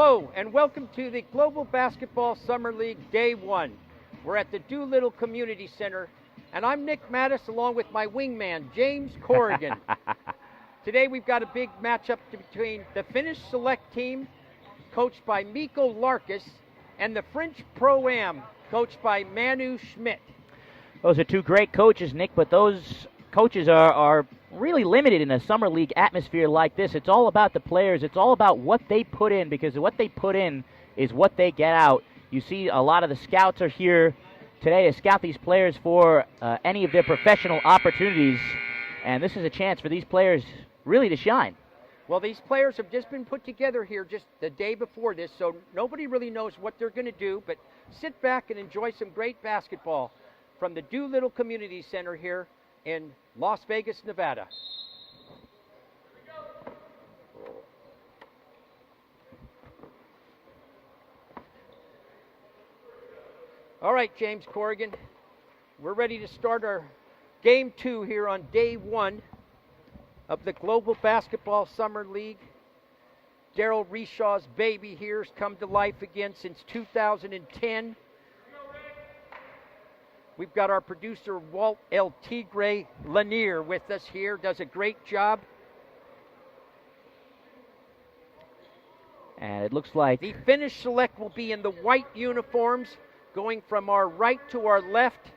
Hello and welcome to the Global Basketball Summer League Day 1. We're at the Doolittle Community Center, and I'm Nick Mattis along with my wingman, James Corrigan. Today we've got a big matchup between the Finnish select team, coached by Mikko Larkus, and the French Pro-Am, coached by Manu Schmidt. Those are two great coaches, Nick, but those coaches are really limited in a summer league atmosphere like this. It's all about the players. It's all about what they put in, because what they put in is what they get out. You see a lot of the scouts are here today to scout these players for any of their professional opportunities, and this is a chance for these players really to shine. Well, these players have just been put together here just the day before this, so nobody really knows what they're going to do, but sit back and enjoy some great basketball from the Doolittle Community Center here in Las Vegas, Nevada. All right, James Corrigan, we're ready to start our Game 2 here on Day 1 of the Global Basketball Summer League. Daryl Reshaw's baby here has come to life again since 2010. We've got our producer, Walt El Tigre Lanier, with us here. Does a great job. And it looks like the Finnish select will be in the white uniforms, going from our right to our left.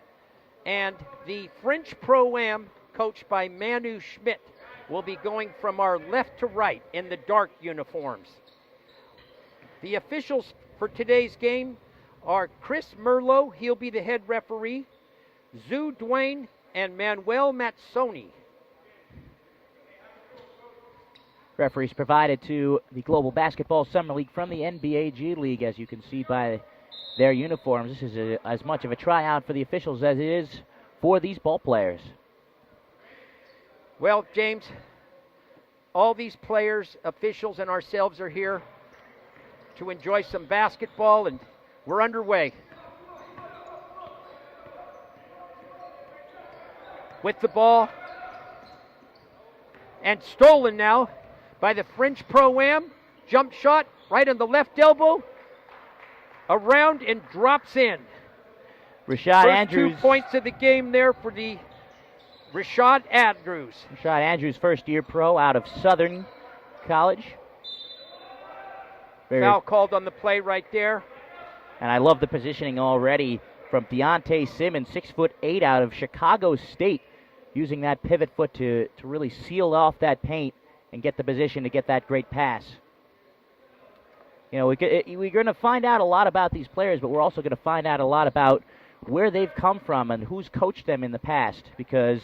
And the French Pro-Am, coached by Manu Schmidt, will be going from our left to right in the dark uniforms. The officials for today's game are Chris Merlot, he'll be the head referee, Zoo Duane, and Manuel Mazzoni. Referees provided to the Global Basketball Summer League from the NBA G League, as you can see by their uniforms. This is as much of a tryout for the officials as it is for these ball players. Well, James, all these players, officials, and ourselves are here to enjoy some basketball, and we're underway. With the ball, and stolen now by the French Pro-Am. Jump shot right on the left elbow, around and drops in. Rashad Andrews. 2 points of the game there for the Rashad Andrews. Rashad Andrews, first-year pro out of Southern College. Foul called on the play right there. And I love the positioning already from Deontay Simmons, 6'8" out of Chicago State, using that pivot foot to really seal off that paint and get the position to get that great pass. You know, we're going to find out a lot about these players, but we're also going to find out a lot about where they've come from and who's coached them in the past, because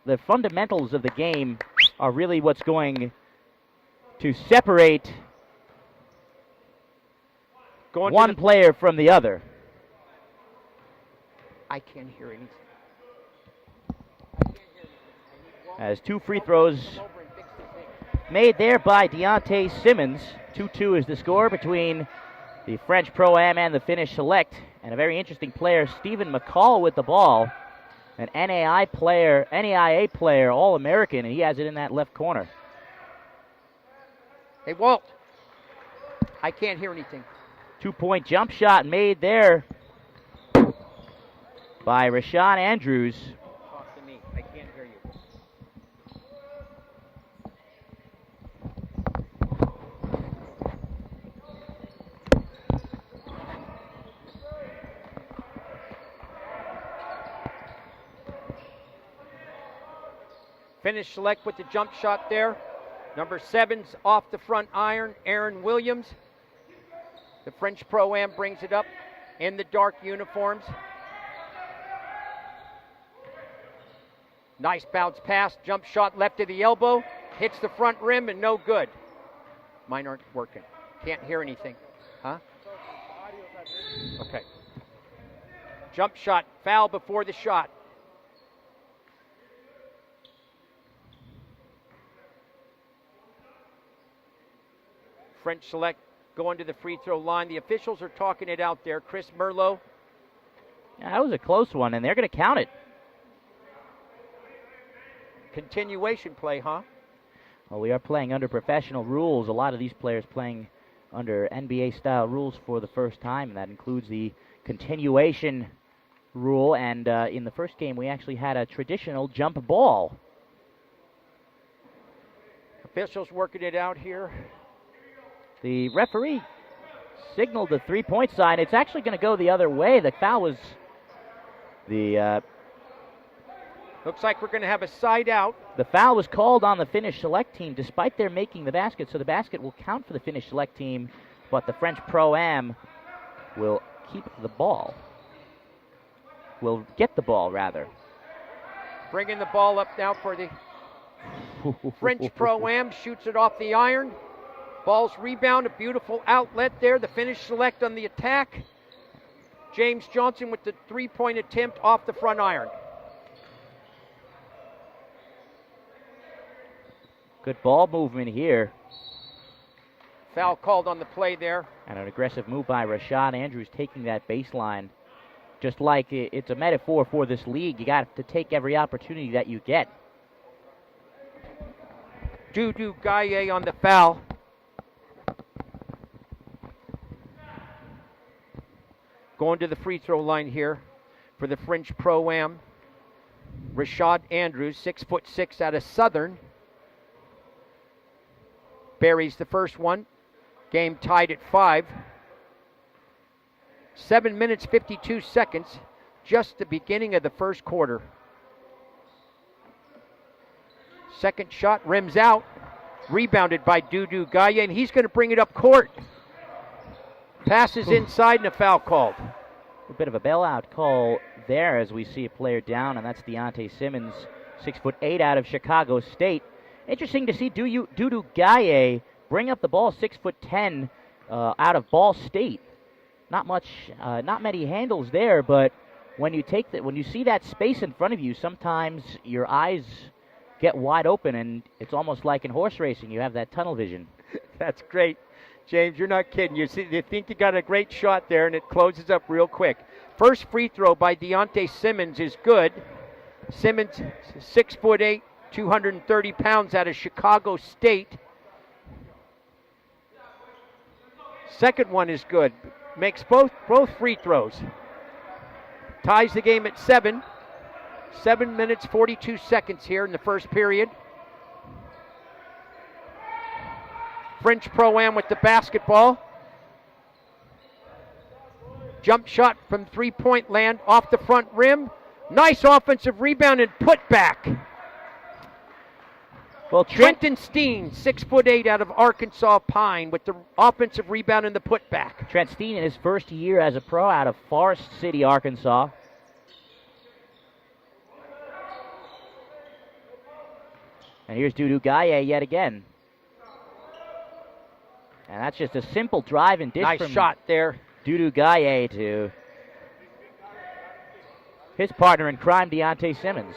the fundamentals of the game are really what's going to separate one player from the other. I can't hear anything. As 2 free throws made there by Deontay Simmons. 2-2 is the score between the French Pro-Am and the Finnish Select. And a very interesting player, Stephen McCall, with the ball. An NAIA player, All-American, and he has it in that left corner. Hey, Walt. I can't hear anything. 2-point jump shot made there by Rashad Andrews. Talk to me. I can't hear you. Finnish select with the jump shot there. Number 7's off the front iron, Aaron Williams. The French Pro-Am brings it up in the dark uniforms. Nice bounce pass, jump shot left to the elbow, hits the front rim and no good. Mine aren't working. Can't hear anything. Huh? Okay. Jump shot, foul before the shot. French select going to the free throw line. The officials are talking it out there. Chris Merlot. Yeah, that was a close one, and they're going to count it. Continuation play, huh? Well, we are playing under professional rules. A lot of these players playing under NBA-style rules for the first time, and that includes the continuation rule. And in the first game, we actually had a traditional jump ball. Officials working it out here. The referee signaled the three-point sign. It's actually going to go the other way. The foul was looks like we're going to have a side out. The foul was called on the Finnish select team despite their making the basket, so the basket will count for the Finnish select team, but the French Pro-Am will keep the ball. Will get the ball, rather. Bringing the ball up now for the French Pro-Am, shoots it off the iron. Ball's rebound, a beautiful outlet there. The Finnish select on the attack. James Johnson with the three-point attempt off the front iron. Good ball movement here. Foul called on the play there. And an aggressive move by Rashad Andrews taking that baseline. Just like it's a metaphor for this league, you got to take every opportunity that you get. Dudu Gaye on the foul. Going to the free throw line here for the French Pro-Am. Rashad Andrews, 6'6" out of Southern. Buries the first one. Game tied at 5. 7 minutes, 52 seconds. Just the beginning of the first quarter. Second shot rims out. Rebounded by Dudu Gaye, and he's going to bring it up court. Passes inside and a foul called. A bit of a bailout call there as we see a player down, and that's Deontay Simmons, 6'8" out of Chicago State. Interesting to see Dudu Gaye bring up the ball, 6'10", out of Ball State. Not many handles there, but when you see that space in front of you, sometimes your eyes get wide open, and it's almost like in horse racing. You have that tunnel vision. That's great, James. You're not kidding. You think you got a great shot there, and it closes up real quick. First free throw by Deontay Simmons is good. Simmons, 6'8", 230 pounds out of Chicago State. Second one is good. Makes both free throws. Ties the game at 7. 7 minutes, 42 seconds here in the first period. French Pro-Am with the basketball. Jump shot from three-point land off the front rim. Nice offensive rebound and put back. Well, Trenton Steen, 6'8" out of Arkansas Pine with the offensive rebound and the putback. Trent Steen in his first year as a pro out of Forest City, Arkansas. And here's Dudu Gaye yet again. And that's just a simple drive and dish nice from shot there. Dudu Gaye to his partner in crime, Deontay Simmons.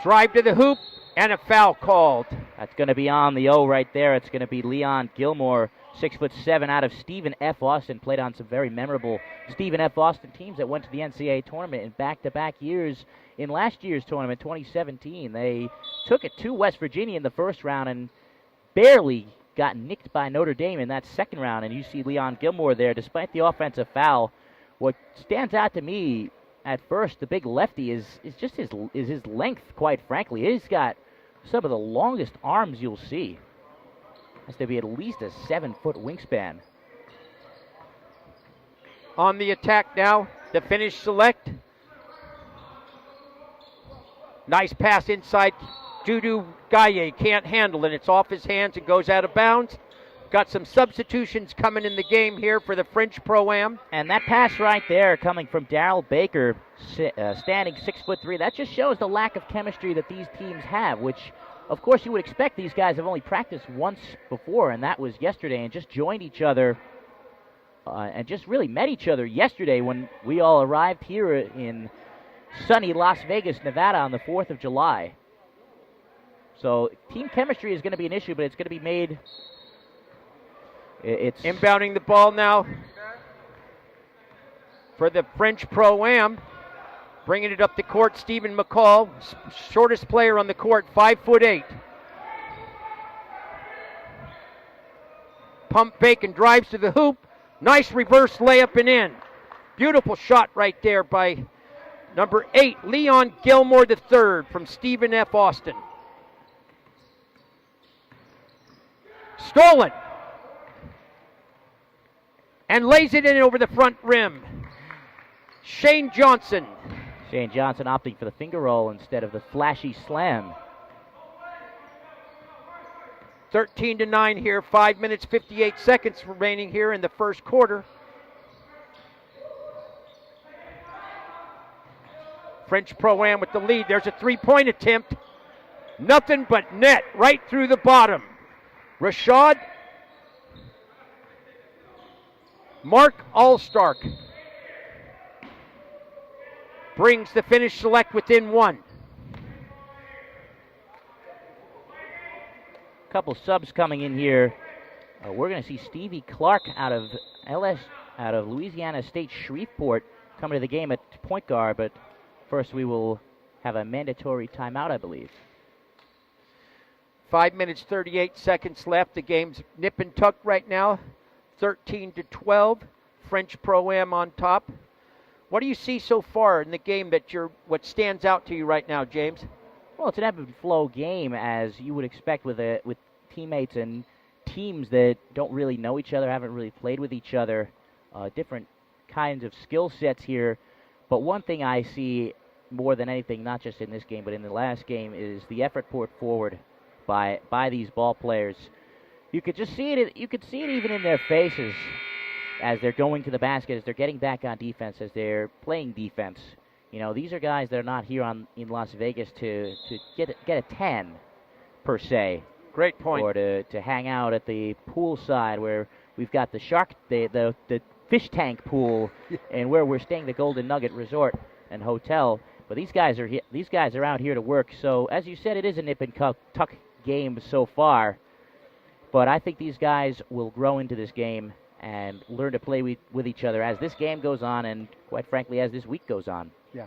Drive to the hoop, and a foul called. That's going to be on the O right there. It's going to be Leon Gilmore, 6'7" out of Stephen F. Austin. Played on some very memorable Stephen F. Austin teams that went to the NCAA tournament in back-to-back years. In last year's tournament, 2017, they took it to West Virginia in the first round and barely got nicked by Notre Dame in that second round. And you see Leon Gilmore there, despite the offensive foul. What stands out to me at first, the big lefty, is just his length, quite frankly. He's got some of the longest arms you'll see. Has to be at least a 7-foot wingspan. On the attack now, the Finnish select. Nice pass inside. Dudu Gaye can't handle it. It's off his hands and goes out of bounds. Got some substitutions coming in the game here for the French Pro-Am. And that pass right there coming from Darryl Baker, standing 6'3", that just shows the lack of chemistry that these teams have, which, of course, you would expect. These guys have only practiced once before, and that was yesterday, and just joined each other and just really met each other yesterday when we all arrived here in sunny Las Vegas, Nevada on the 4th of July. So team chemistry is going to be an issue, but it's going to be made... It's inbounding the ball now for the French Pro-Am. Bringing it up the court, Stephen McCall, shortest player on the court, 5'8". Pump fake and drives to the hoop. Nice reverse layup and in. Beautiful shot right there by number 8, Leon Gilmore III from Stephen F. Austin. Stolen. And lays it in over the front rim. Shane Johnson. Shane Johnson opting for the finger roll instead of the flashy slam. 13-9 here, 5 minutes, 58 seconds remaining here in the first quarter. French Pro-Am with the lead. There's a three-point attempt. Nothing but net right through the bottom. Rashad Mark Allstark brings the Finnish Select within one. Couple subs coming in here. We're going to see Stevie Clark out of Louisiana State Shreveport coming to the game at point guard, but first we will have a mandatory timeout, I believe. 5 minutes, 38 seconds left. The game's nip and tuck right now, 13-12. French Pro-Am on top. What do you see so far in the game what stands out to you right now, James? Well, it's an ebb and flow game, as you would expect with teammates and teams that don't really know each other, haven't really played with each other. Different kinds of skill sets here. But one thing I see more than anything, not just in this game, but in the last game, is the effort put forward by these ball players. You could just see it. You could see it even in their faces as they're going to the basket, as they're getting back on defense, as they're playing defense. You know, these are guys that are not here in Las Vegas to get a tan, per se. Great point. Or to hang out at the pool side where we've got the fish tank pool, and where we're staying, the Golden Nugget Resort and Hotel. But these guys are out here to work. So as you said, it is a nip and tuck game so far. But I think these guys will grow into this game and learn to play with each other as this game goes on, and quite frankly, as this week goes on. Yeah.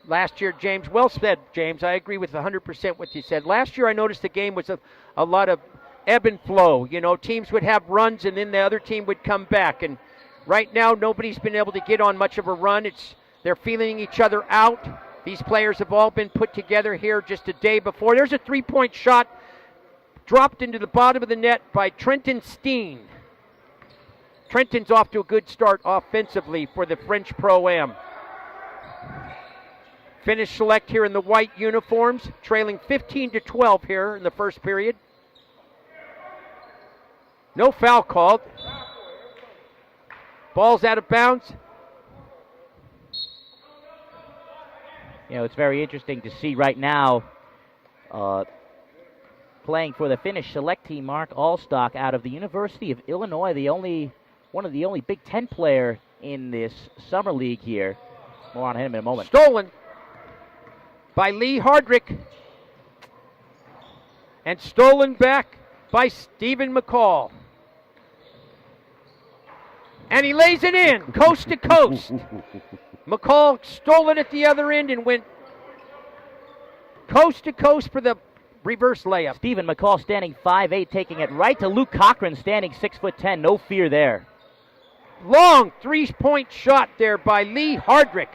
Last year, James, well said, James. I agree with 100% what you said. Last year, I noticed the game was a lot of ebb and flow. You know, teams would have runs, and then the other team would come back. And right now, nobody's been able to get on much of a run. They're feeling each other out. These players have all been put together here just a day before. There's a three-point shot dropped into the bottom of the net by Trenton Steen. Trenton's off to a good start offensively for the French Pro-Am. Finnish Select here in the white uniforms, trailing 15-12 here in the first period. No foul called. Ball's out of bounds. You know, it's very interesting to see right now playing for the Finnish Select team, Mark Allstock out of the University of Illinois, one of the only Big Ten player in this summer league here. More on him in a moment. Stolen by Lee Hardrick. And stolen back by Stephen McCall. And he lays it in, coast to coast. McCall stole it at the other end and went coast to coast for the reverse layup. Stephen McCall standing 5'8", taking it right to Luke Cochran, standing 6'10". No fear there. Long three-point shot there by Lee Hardrick.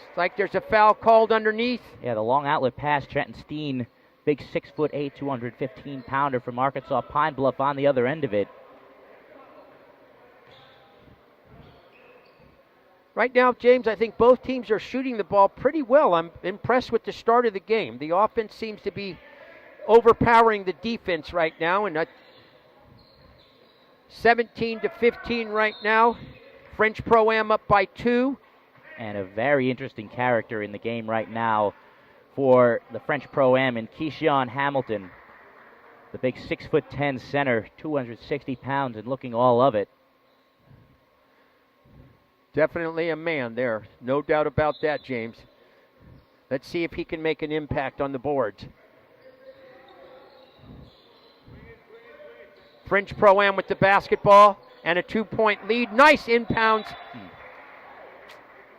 It's like there's a foul called underneath. Yeah, the long outlet pass, Trenton Steen, big 6'8", 215-pounder from Arkansas Pine Bluff on the other end of it. Right now, James, I think both teams are shooting the ball pretty well. I'm impressed with the start of the game. The offense seems to be overpowering the defense right now, and 17-15 right now. French Pro-Am up by 2. And a very interesting character in the game right now for the French Pro-Am in Keyshawn Hamilton. The big 6'10" center, 260 pounds and looking all of it. Definitely a man there. No doubt about that, James. Let's see if he can make an impact on the boards. French Pro-Am with the basketball and a 2-point lead. Nice inbounds.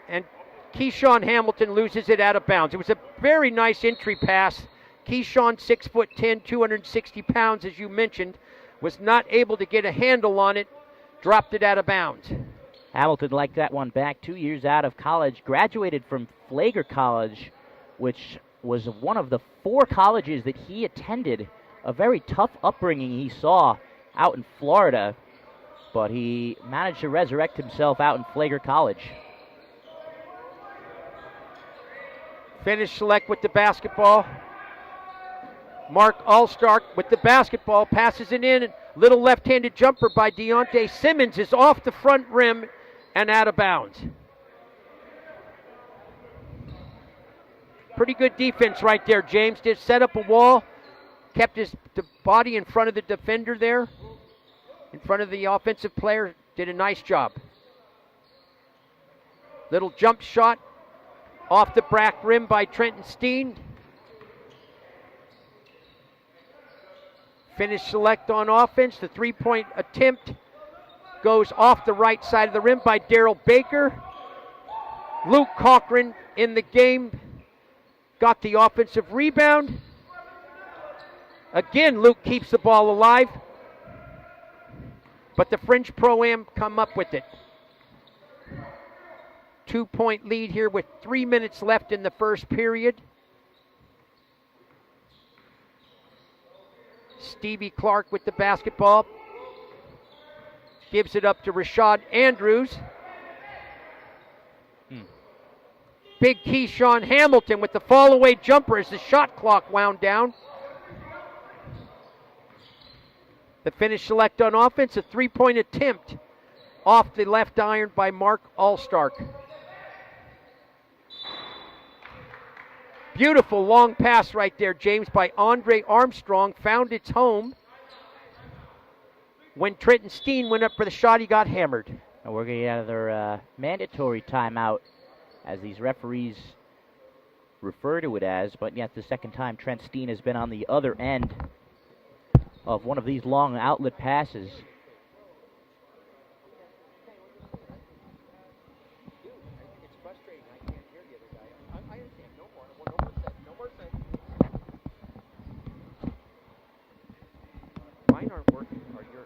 And Keyshawn Hamilton loses it out of bounds. It was a very nice entry pass Keyshawn, 6'10", 260 pounds, as you mentioned, was not able to get a handle on it, dropped it out of bounds. Hamilton liked that one back 2 years out of college, graduated from Flagler College, which was one of the 4 colleges that he attended. A very tough upbringing he saw out in Florida, but he managed to resurrect himself out in Flagler College. Finnish select with the basketball. Mark Allstark with the basketball, passes it in. Little left-handed jumper by Deontay Simmons is off the front rim and out of bounds. Pretty good defense right there, James. Did set up a wall, kept his body in front of the defender there, in front of the offensive player. Did a nice job. Little jump shot off the back rim by Trenton Steen. Finnish select on offense. The three-point attempt goes off the right side of the rim by Daryl Baker. Luke Cochran in the game got the offensive rebound. Again, Luke keeps the ball alive, but the French Pro-Am come up with it. 2-point lead here with 3 minutes left in the first period. Stevie Clark with the basketball. Gives it up to Rashad Andrews. Big Keyshawn Hamilton with the fall-away jumper as the shot clock wound down. The Finnish select on offense, a three-point attempt off the left iron by Mark Allstark. Beautiful long pass right there, James, by Andre Armstrong. Found its home. When Trenton Steen went up for the shot, he got hammered. And we're going to get another mandatory timeout, as these referees refer to it as. But yet the second time Trent Steen has been on the other end of one of these long outlet passes. Mine aren't working, or yours?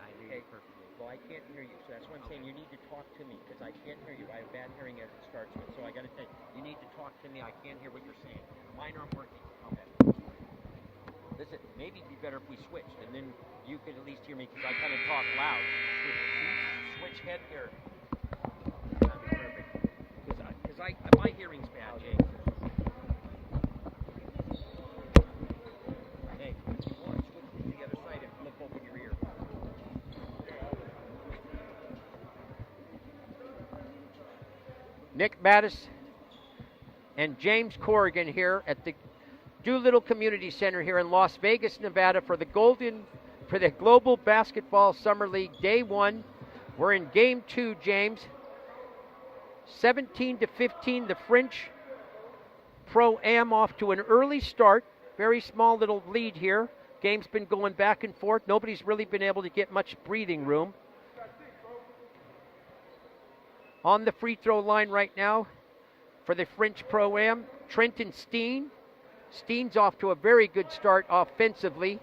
I hear you perfectly. Well, I can't hear you, so that's why I'm saying you need to talk to me, because I can't hear you. I have bad hearing as it starts with, so I got to say, you need to talk to me. I can't hear what you're saying. Mine aren't working. Okay. Listen, maybe it'd be better if we switched, and then you could at least hear me, because I kind of talk loud. Switch head here. That'd be perfect. Because my hearing's bad, James. Hey, if you want to switch to the other side and flip over your ear. Nick Mattis and James Corrigan here at the Doolittle Community Center here in Las Vegas, Nevada for the Global Basketball Summer League Day 1. We're in Game 2, James. 17-15, the French Pro-Am off to an early start. Very small little lead here. Game's been going back and forth. Nobody's really been able to get much breathing room. On the free throw line right now for the French Pro-Am, Trenton Steen. Steen's off to a very good start offensively.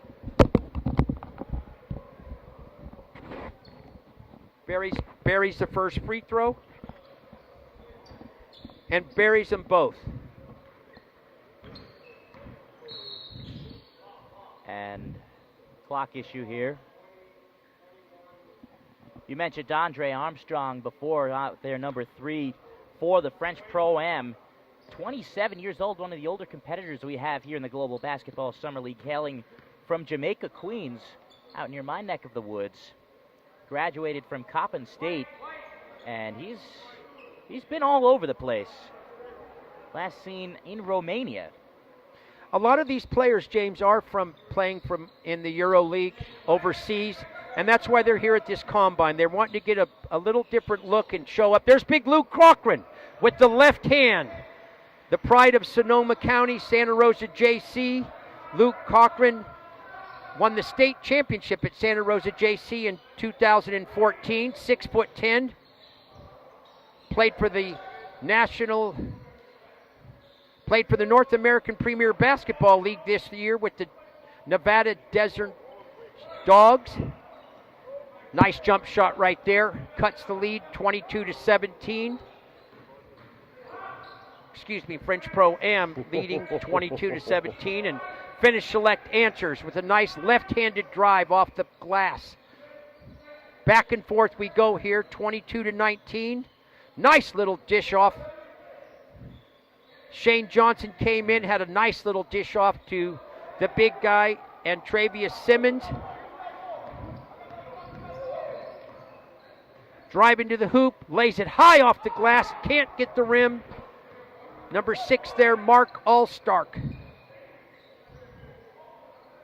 Buries the first free throw and buries them both. And clock issue here. You mentioned Andre Armstrong before, out there, number 3 for the French Pro-Am. 27 years old, one of the older competitors we have here in the Global Basketball Summer League, hailing from Jamaica, Queens, out near my neck of the woods. Graduated from Coppin State, and he's been all over the place. Last seen in Romania. A lot of these players, James, are playing in the Euro League overseas, and that's why they're here at this combine. They're wanting to get a little different look and show up. There's big Luke Cochran with the left hand. The pride of Sonoma County, Santa Rosa JC. Luke Cochran won the state championship at Santa Rosa JC in 2014, 6'10". Played Played for the North American Premier Basketball League this year with the Nevada Desert Dogs. Nice jump shot right there. Cuts the lead 22-17. Excuse me, French Pro-Am leading 22-17. And Finnish Select answers with a nice left-handed drive off the glass. Back and forth we go here, 22-19. Nice little dish off. Shane Johnson came in, had a nice little dish off to the big guy and Travius Simmons. Driving to the hoop, lays it high off the glass, can't get the rim. Number 6 there, Mark Allstark.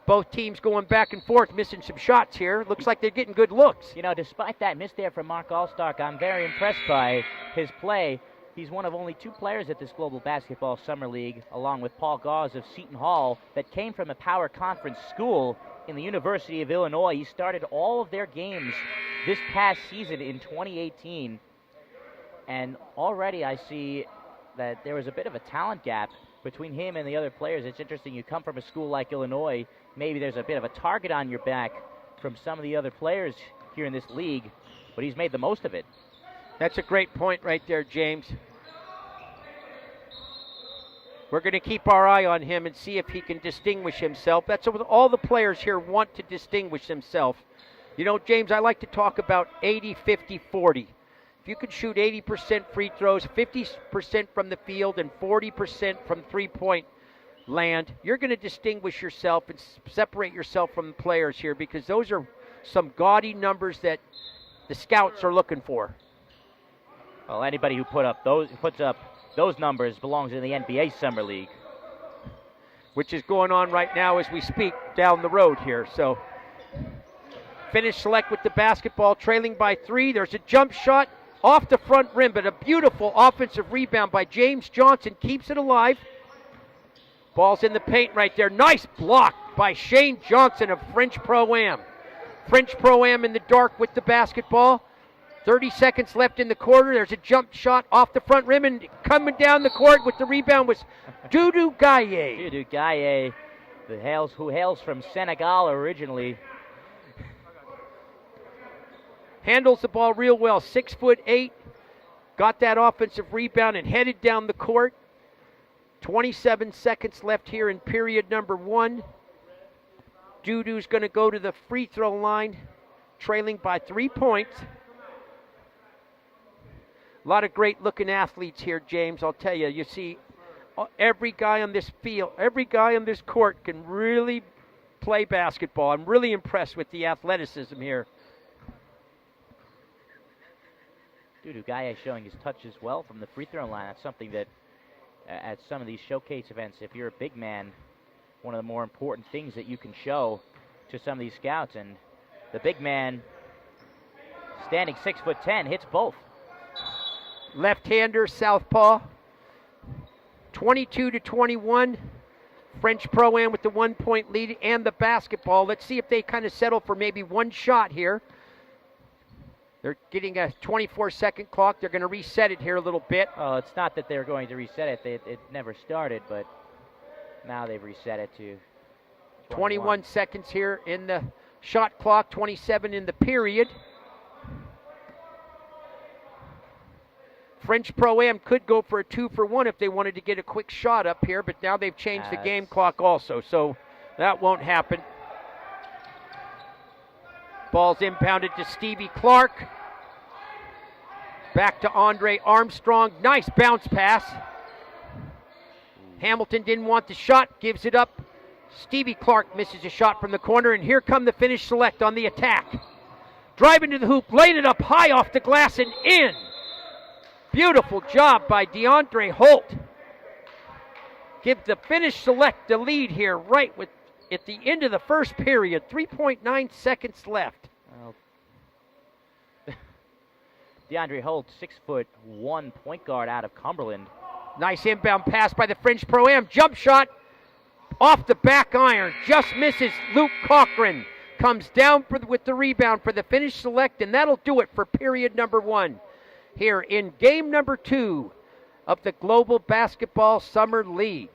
Both teams going back and forth, missing some shots here. Looks like they're getting good looks. You know, despite that miss there from Mark Allstark, I'm very impressed by his play. He's one of only 2 players at this Global Basketball Summer League, along with Paul Gauze of Seton Hall, that came from a power conference school in the University of Illinois. He started all of their games this past season in 2018. And already I see that there was a bit of a talent gap between him and the other players. It's interesting, you come from a school like Illinois, maybe there's a bit of a target on your back from some of the other players here in this league, but he's made the most of it. That's a great point right there, James. We're going to keep our eye on him and see if he can distinguish himself. That's what all the players here want, to distinguish themselves. You know, James, I like to talk about 80, 50, 40. If you could shoot 80% free throws, 50% from the field, and 40% from three-point land, you're going to distinguish yourself and separate yourself from the players here, because those are some gaudy numbers that the scouts are looking for. Well, anybody who puts up those numbers belongs in the NBA Summer League, which is going on right now as we speak down the road here. So Finnish Select with the basketball, trailing by 3. There's a jump shot off the front rim, but a beautiful offensive rebound by James Johnson keeps it alive. Ball's in the paint right there. Nice block by Shane Johnson of French Pro-Am. French Pro-Am in the dark with the basketball. 30 seconds left in the quarter. There's a jump shot off the front rim, and coming down the court with the rebound was Doudou Gaye. Doudou Gaye, who hails from Senegal originally. Handles the ball real well, 6'8", got that offensive rebound and headed down the court. 27 seconds left here in period number 1. Doudou's going to go to the free throw line, trailing by 3 points. A lot of great looking athletes here, James. I'll tell you, you see every guy on this field, every guy on this court can really play basketball. I'm really impressed with the athleticism here. Doudou Gaye showing his touch as well from the free throw line. That's something that at some of these showcase events, if you're a big man, one of the more important things that you can show to some of these scouts. And the big man, standing 6'10", hits both. Left-hander, southpaw. 22-21. French Pro-Am with the 1-point lead and the basketball. Let's see if they kind of settle for maybe one shot here. They're getting a 24-second clock. They're going to reset it here a little bit. Well, it's not that they're going to reset it. It never started, but now they've reset it to 21 seconds here in the shot clock, 27 in the period. French Pro-Am could go for a 2-for-1 if they wanted to get a quick shot up here, but now they've changed the game clock also, so that won't happen. Ball's impounded to Stevie Clark. Back to Andre Armstrong. Nice bounce pass. Hamilton didn't want the shot, gives it up. Stevie Clark misses a shot from the corner, and here come the Finnish Select on the attack. Driving to the hoop, laying it up high off the glass and in. Beautiful job by DeAndre Holt. Give the Finnish Select the lead here right at the end of the first period. 3.9 seconds left. Well, DeAndre Holt, 6'1" point guard out of Cumberland. Nice inbound pass by the French Pro-Am. Jump shot off the back iron. Just misses Luke Cochran. Comes down with the rebound for the Finnish Select, and that'll do it for period number 1. Here in game number 2 of the Global Basketball Summer League.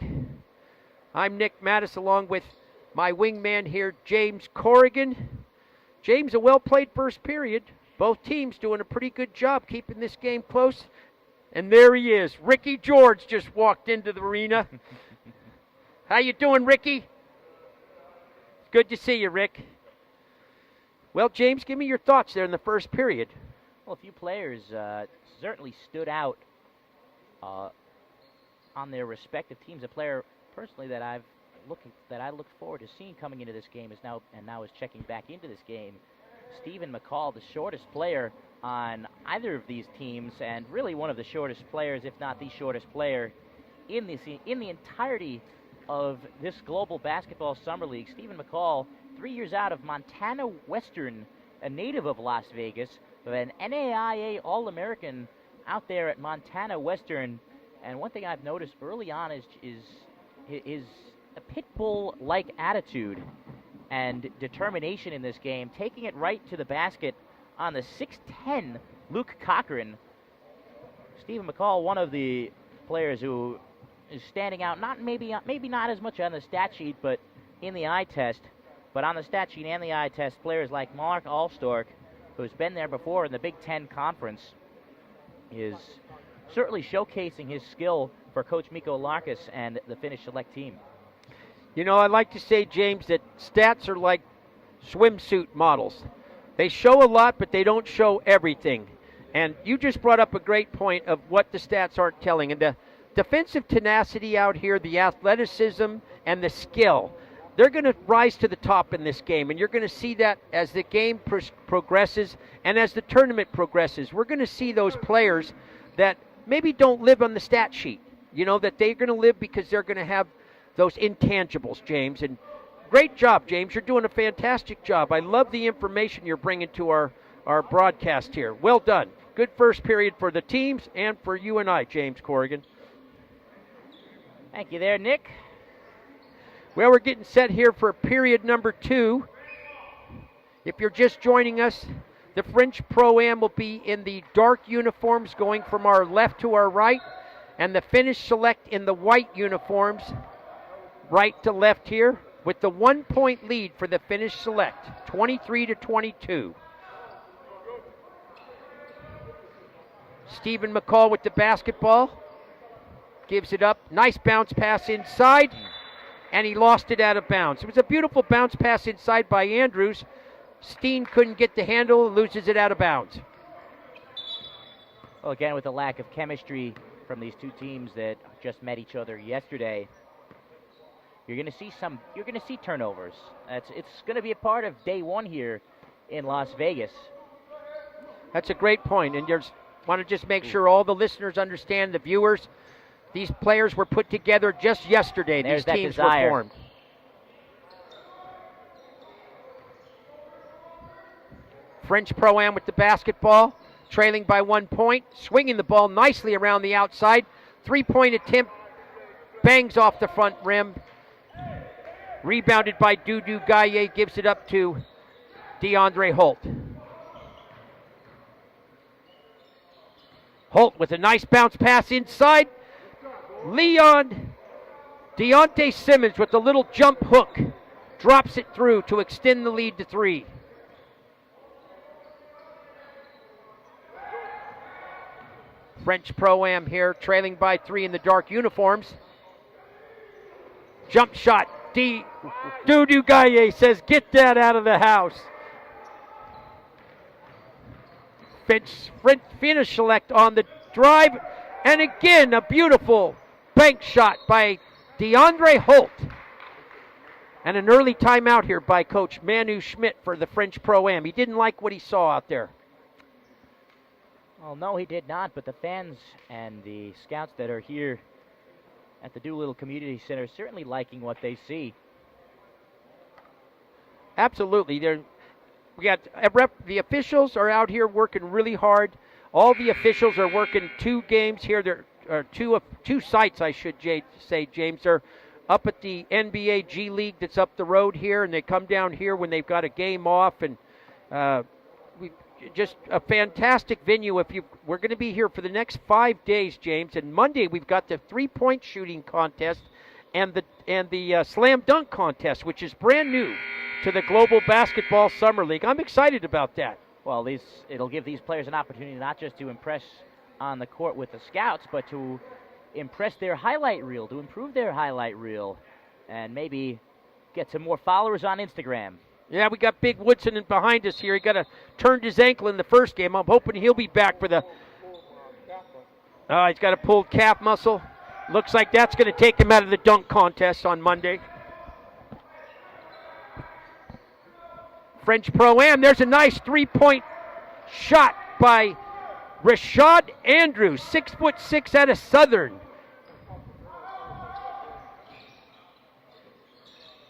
I'm Nick Mattis along with my wingman here, James Corrigan. James, a well-played first period. Both teams doing a pretty good job keeping this game close. And there he is. Ricky George just walked into the arena. How you doing, Ricky? Good to see you, Rick. Well, James, give me your thoughts there in the first period. Well, a few players certainly stood out on their respective teams. A player personally that I look forward to seeing coming into this game is now is checking back into this game. Stephen McCall, the shortest player on either of these teams, and really one of the shortest players, if not the shortest player, in the entirety of this Global Basketball Summer League. Stephen McCall, 3 years out of Montana Western, a native of Las Vegas, an NAIA All-American out there at Montana Western. And one thing I've noticed early on is a pit bull-like attitude and determination in this game, taking it right to the basket on the 6'10" Luke Cochran. Stephen McCall, one of the players who is standing out, maybe not as much on the stat sheet, but in the eye test. But on the stat sheet and the eye test, players like Mark Allstork, who's been there before in the Big Ten Conference, is certainly showcasing his skill for Coach Mikko Larkus and the Finnish select team. You know, I like to say, James, that stats are like swimsuit models. They show a lot, but they don't show everything. And you just brought up a great point of what the stats aren't telling. And the defensive tenacity out here, the athleticism and the skill, they're going to rise to the top in this game. And you're going to see that as the game progresses and as the tournament progresses. We're going to see those players that maybe don't live on the stat sheet, you know, that they're going to live because they're going to have those intangibles, James. And great job, James. You're doing a fantastic job. I love the information you're bringing to our broadcast here. Well done. Good first period for the teams and for you and I, James Corrigan. Thank you there, Nick. Well, we're getting set here for period number 2. If you're just joining us, the French Pro-Am will be in the dark uniforms going from our left to our right, and the Finnish Select in the white uniforms right to left here, with the 1-point lead for the Finnish Select, 23-22. Stephen McCall with the basketball, gives it up, nice bounce pass inside, and he lost it out of bounds. It was a beautiful bounce pass inside by Andrews. Steen couldn't get the handle, loses it out of bounds. Well, again, with the lack of chemistry from these two teams that just met each other yesterday, you're going to see turnovers. It's going to be a part of day one here in Las Vegas. That's a great point, and you want to just make sure all the listeners understand, the viewers, these players were put together just yesterday. These teams were formed. French Pro-Am with the basketball, trailing by 1 point, swinging the ball nicely around the outside. 3-point attempt, bangs off the front rim. Rebounded by Dudu Gaye, gives it up to DeAndre Holt. Holt with a nice bounce pass inside. Deontay Simmons with a little jump hook, drops it through to extend the lead to 3. French Pro-Am here, trailing by 3 in the dark uniforms. Jump shot. Dudu Gaye says, get that out of the house. Finnish Select on the drive. And again, a beautiful bank shot by DeAndre Holt. And an early timeout here by Coach Manu Schmidt for the French Pro-Am. He didn't like what he saw out there. Well, no, he did not, but the fans and the scouts that are here at the Doolittle Community Center certainly liking what they see. Absolutely. The officials are out here working really hard. All the officials are working 2 games here. There are two sites, I should say, James. They're up at the NBA G League that's up the road here, and they come down here when they've got a game off. And just a fantastic venue. We're going to be here for the next 5 days, James. And Monday we've got the 3-point shooting contest and the slam dunk contest, which is brand new to the Global Basketball Summer League. I'm excited about that. Well, it'll give these players an opportunity not just to impress on the court with the scouts, but to impress their highlight reel, to improve their highlight reel, and maybe get some more followers on Instagram. Yeah, we got Big Woodson behind us here. He turned his ankle in the first game. I'm hoping he'll be back for the. He's got a pulled calf muscle. Looks like that's going to take him out of the dunk contest on Monday. French Pro-Am. There's a nice 3-point shot by Rashad Andrews, 6'6" out of Southern.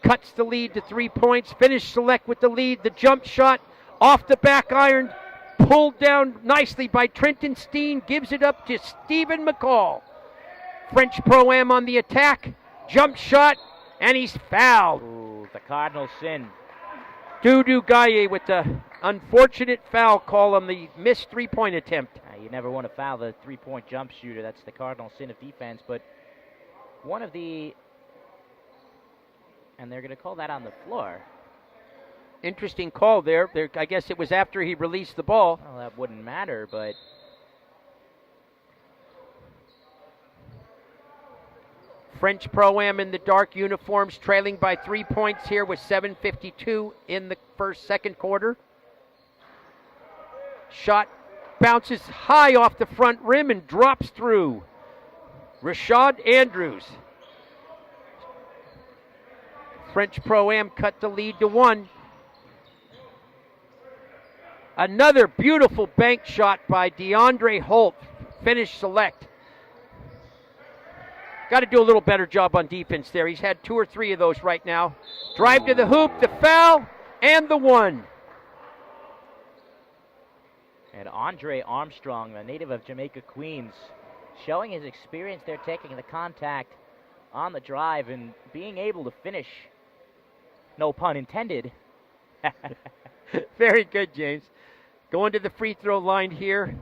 Cuts the lead to 3 points. Finnish Select with the lead. The jump shot off the back iron. Pulled down nicely by Trenton Steen. Gives it up to Stephen McCall. French Pro-Am on the attack. Jump shot. And he's fouled. Ooh, the Cardinal sin. Dudu Gaye with the unfortunate foul call on the missed 3-point attempt. You never want to foul the 3-point jump shooter. That's the Cardinal sin of defense. But and they're going to call that on the floor. Interesting call there. I guess it was after he released the ball. Well, that wouldn't matter, but French Pro-Am in the dark uniforms, trailing by 3 points here with 7:52 in the second quarter. Shot bounces high off the front rim and drops through. Rashad Andrews. French Pro-Am cut the lead to 1. Another beautiful bank shot by DeAndre Holt, Finnish Select. Got to do a little better job on defense there. He's had 2 or 3 of those right now. Drive to the hoop, the foul, and the 1. And Andre Armstrong, a native of Jamaica, Queens, showing his experience there, taking the contact on the drive and being able to finish. No pun intended. Very good, James. Going to the free throw line here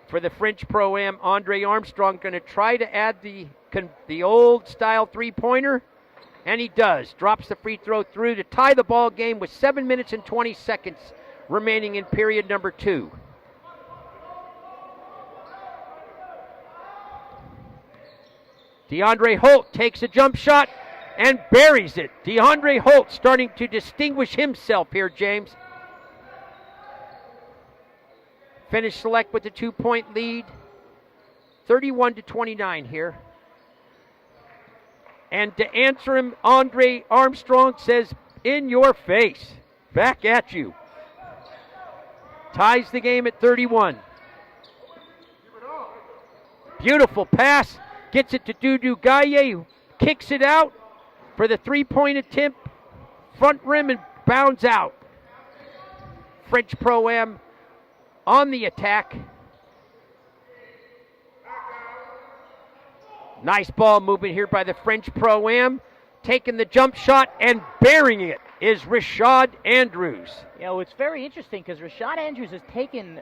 for the French Pro-Am. Andre Armstrong going to try to add the old style 3-pointer, and he does. Drops the free throw through to tie the ball game with 7 minutes and 20 seconds remaining in period number 2. DeAndre Holt takes a jump shot and buries it. DeAndre Holt starting to distinguish himself here, James. Finnish Select with the 2-point lead. 31-29 here. And to answer him, Andre Armstrong says, in your face. Back at you. Ties the game at 31. Beautiful pass. Gets it to Dudu Gaye, who kicks it out for the 3-point attempt. Front rim and bounds out. French Pro-Am on the attack. Nice ball movement here by the French Pro-Am. Taking the jump shot and burying it is Rashad Andrews. You know, it's very interesting because Rashad Andrews has taken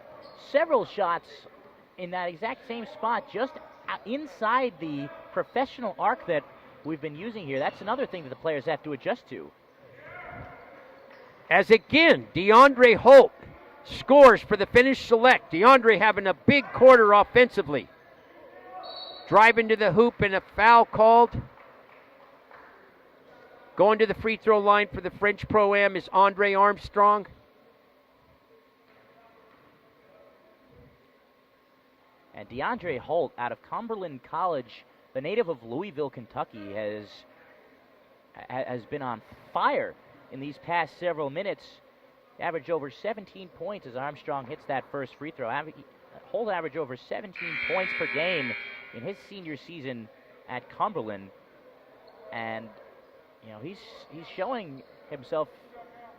several shots in that exact same spot, just inside the professional arc that we've been using here. That's another thing that the players have to adjust to. As again, DeAndre Holt scores for the Finnish Select. DeAndre having a big quarter offensively. Driving to the hoop and a foul called. Going to the free throw line for the French Pro-Am is Andre Armstrong. And DeAndre Holt out of Cumberland College, the native of Louisville, Kentucky, has been on fire in these past several minutes. Average over 17 points as Armstrong hits that first free throw. Holt average over 17 points per game in his senior season at Cumberland. And, you know, he's showing himself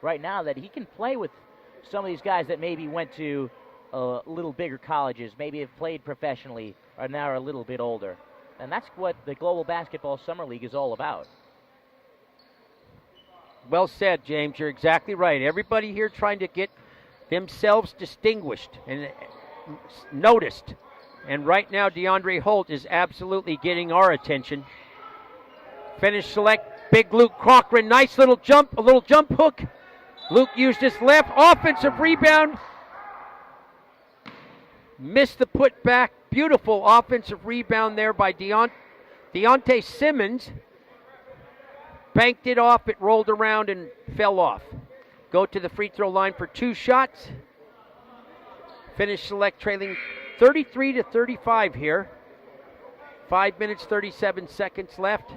right now that he can play with some of these guys that maybe went to little bigger colleges, maybe have played professionally, or now are a little bit older. And that's what the Global Basketball Summer League is all about. Well said, James. You're exactly right. Everybody here trying to get themselves distinguished and noticed. And right now, DeAndre Holt is absolutely getting our attention. Finnish select, big Luke Cochran, nice little jump, a little jump hook. Luke used his left, offensive rebound. Missed the putback, beautiful offensive rebound there by Deontay Simmons. Banked it off, it rolled around and fell off. Go to the free throw line for 2 shots. Finnish select trailing 33-35 here. 5 minutes, 37 seconds left.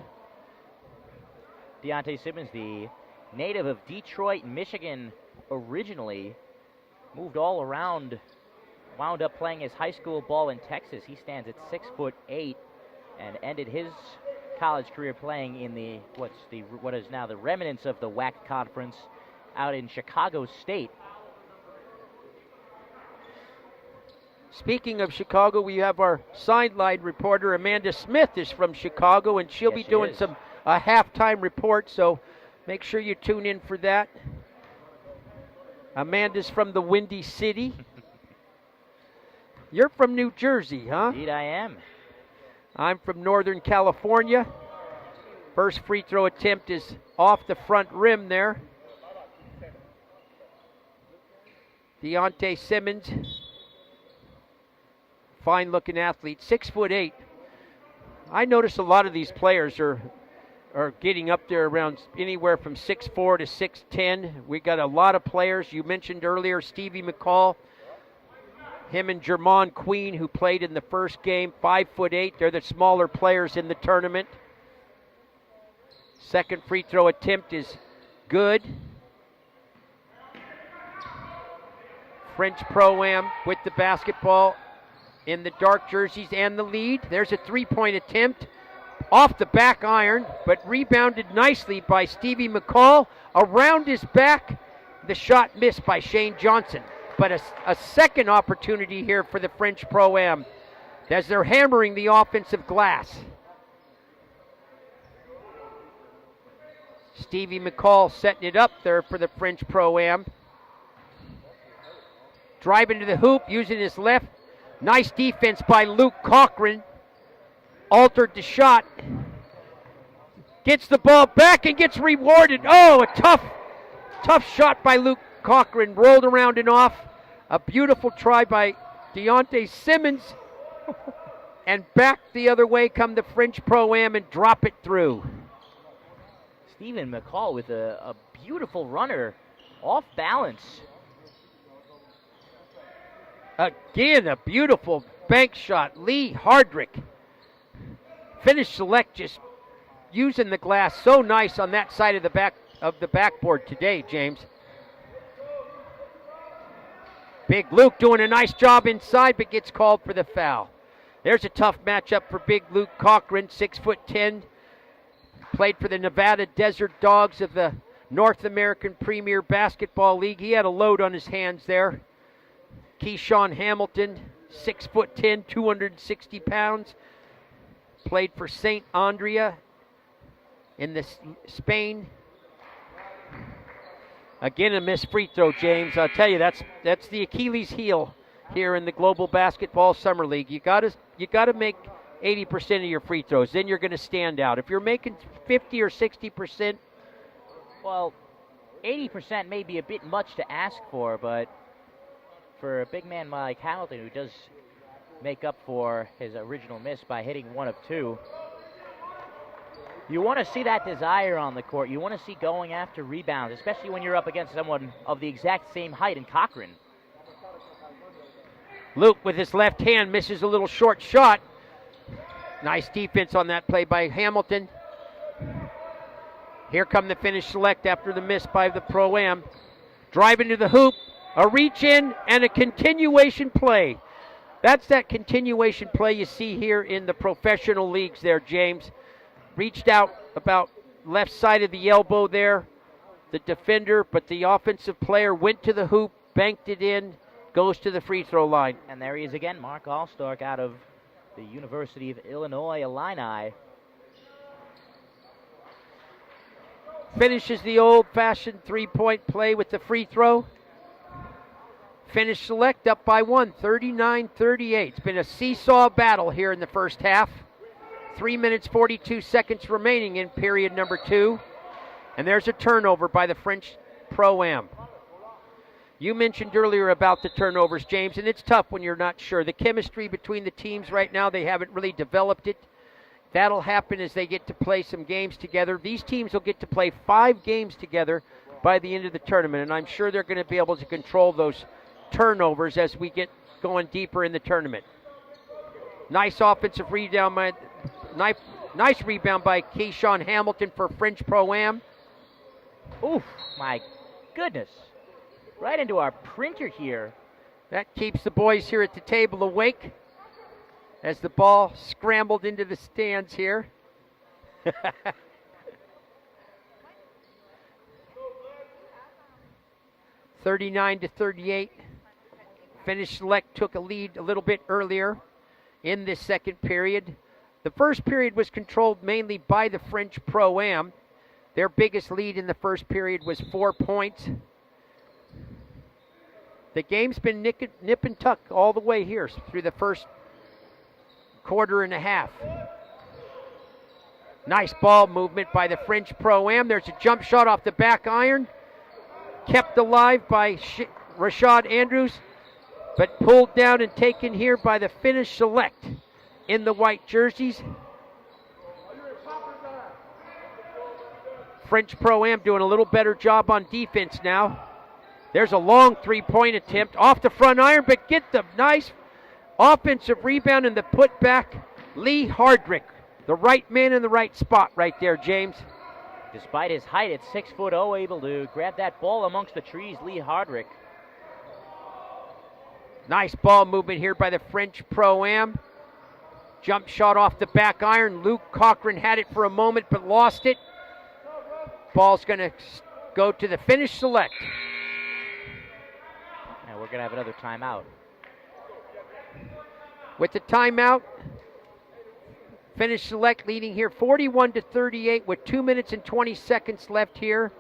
Deontay Simmons, the native of Detroit, Michigan originally, moved all around, wound up playing his high school ball in Texas. He stands at 6'8" and ended his college career playing in what is now the remnants of the WAC conference out in Chicago State. Speaking of Chicago, we have our sideline reporter Amanda Smith is from Chicago, and she'll be doing a halftime report, so make sure you tune in for that. Amanda's from the Windy City. You're from New Jersey, huh? Indeed I am. I'm from Northern California. First free throw attempt is off the front rim there. Deontay Simmons, fine looking athlete, 6'8". I notice a lot of these players are getting up there around anywhere from 6'4" to 6'10". We got a lot of players. You mentioned earlier Stevie McCall, him and Jermon Queen, who played in the first game, 5'8". They're the smaller players in the tournament. Second free throw attempt is good. French Pro-Am with the basketball in the dark jerseys and the lead. There's a three-point attempt off the back iron, but rebounded nicely by Stevie McCall. Around his back, the shot missed by Shane Johnson. But a second opportunity here for the French Pro-Am as they're hammering the offensive glass. Stevie McCall setting it up there for the French Pro-Am. Driving to the hoop, using his left. Nice defense by Luke Cochran. Altered the shot. Gets the ball back and gets rewarded. Oh, a tough shot by Luke Cochran. Rolled around and off. A beautiful try by Deontay Simmons. And back the other way come the French Pro-Am and drop it through. Stephen McCall with a beautiful runner, off balance. Again, a beautiful bank shot. Lee Hardrick. Finnish select just using the glass so nice on that side of the backboard today, James. Big Luke doing a nice job inside, but gets called for the foul. There's a tough matchup for Big Luke Cochran, 6'10". Played for the Nevada Desert Dogs of the North American Premier Basketball League. He had a load on his hands there. Keyshawn Hamilton, 6'10", 260 pounds. Played for St. Andrea in Spain. Again, a missed free throw, James. I'll tell you, that's the Achilles heel here in the Global Basketball Summer League. You gotta make 80% of your free throws. Then you're going to stand out. If you're making 50 or 60%, well, 80% may be a bit much to ask for, but for a big man like Hamilton, who does make up for his original miss by hitting 1 of 2, you want to see that desire on the court. You want to see going after rebounds, especially when you're up against someone of the exact same height in Cochran. Luke with his left hand misses a little short shot. Nice defense on that play by Hamilton. Here come the Finnish select after the miss by the Pro-Am. Driving to the hoop, a reach in, and a continuation play. That's that continuation play you see here in the professional leagues there, James. Reached out about left side of the elbow there, the defender, but the offensive player went to the hoop, banked it in, goes to the free throw line. And there he is again, Mark Allstark out of the University of Illinois Illini. Finishes the old-fashioned three-point play with the free throw. Finnish Select up by 1, 39-38. It's been a seesaw battle here in the first half. 3 minutes, 42 seconds remaining in period number 2. And there's a turnover by the French Pro-Am. You mentioned earlier about the turnovers, James, and it's tough when you're not sure. The chemistry between the teams right now, they haven't really developed it. That'll happen as they get to play some games together. These teams will get to play 5 games together by the end of the tournament, and I'm sure they're going to be able to control those turnovers as we get going deeper in the tournament. Nice offensive rebound by nice rebound by Keyshawn Hamilton for French Pro-Am. Oof, my goodness. Right into our printer here. That keeps the boys here at the table awake as the ball scrambled into the stands here. 39-38. Finnish Select took a lead a little bit earlier in this second period. The first period was controlled mainly by the French Pro-Am. Their biggest lead in the first period was 4 points. The game's been nip and tuck all the way here through the first quarter and a half. Nice ball movement by the French Pro-Am. There's a jump shot off the back iron. Kept alive by Rashad Andrews, but pulled down and taken here by the Finnish Select in the white jerseys. French Pro-Am doing a little better job on defense now. There's a long three-point attempt off the front iron, but get the nice offensive rebound and the putback. Lee Hardrick, the right man in the right spot right there, James. Despite his height at 6'0", able to grab that ball amongst the trees, Lee Hardrick. Nice ball movement here by the French Pro-Am. Jump shot off the back iron. Luke Cochran had it for a moment but lost it. Ball's going to go to the Finnish Select. And we're going to have another timeout. With the timeout, Finnish Select leading here 41-38 with 2 minutes and 20 seconds left here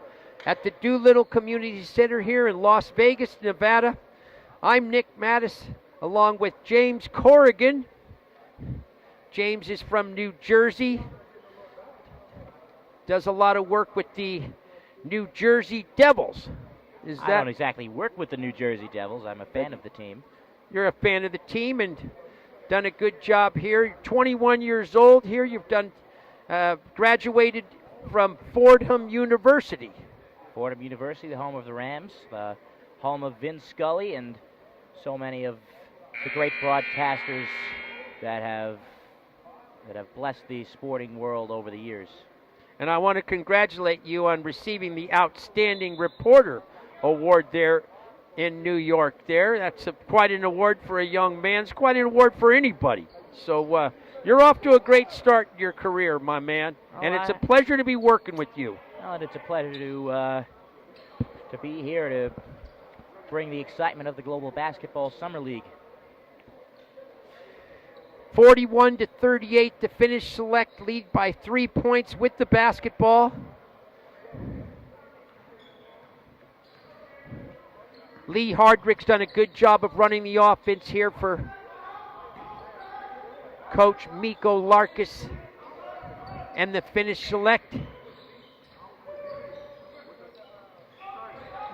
at the Doolittle Community Center here in Las Vegas, Nevada. I'm Nick Mattis along with James Corrigan. James is from New Jersey. Does a lot of work with the New Jersey Devils. I don't exactly work with the New Jersey Devils. I'm a fan of the team. You're a fan of the team and done a good job here. You're 21 years old here. You've done graduated from Fordham University. Fordham University, the home of the Rams, the home of Vin Scully, and so many of the great broadcasters that have blessed the sporting world over the years. And I want to congratulate you on receiving the Outstanding Reporter Award there in New York there. That's quite an award for a young man. It's quite an award for anybody. So you're off to a great start in your career, my man. And it's a pleasure to be working with you. And it's a pleasure to be here to bring the excitement of the Global Basketball Summer League. 41-38, the Finnish Select lead by 3 points with the basketball. Lee Hardrick's done a good job of running the offense here for Coach Mikko Larkis and the Finnish Select.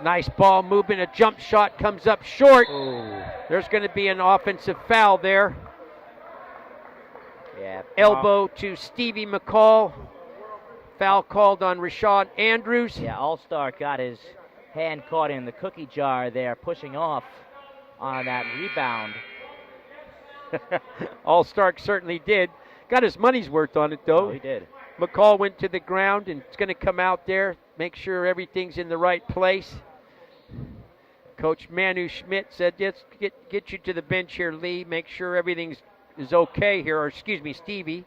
Nice ball movement, a jump shot comes up short. Ooh. There's going to be an offensive foul there. Yeah. Elbow to Stevie McCall. Foul called on Rashad Andrews. Yeah, All-Star got his hand caught in the cookie jar there, pushing off on that rebound. All-Star certainly did. Got his money's worth on it, though. Oh, he did. McCall went to the ground, and it's going to come out there, make sure everything's in the right place. Coach Manu Schmidt said, let's get you to the bench here, Lee. Make sure everything is okay here, or excuse me, Stevie.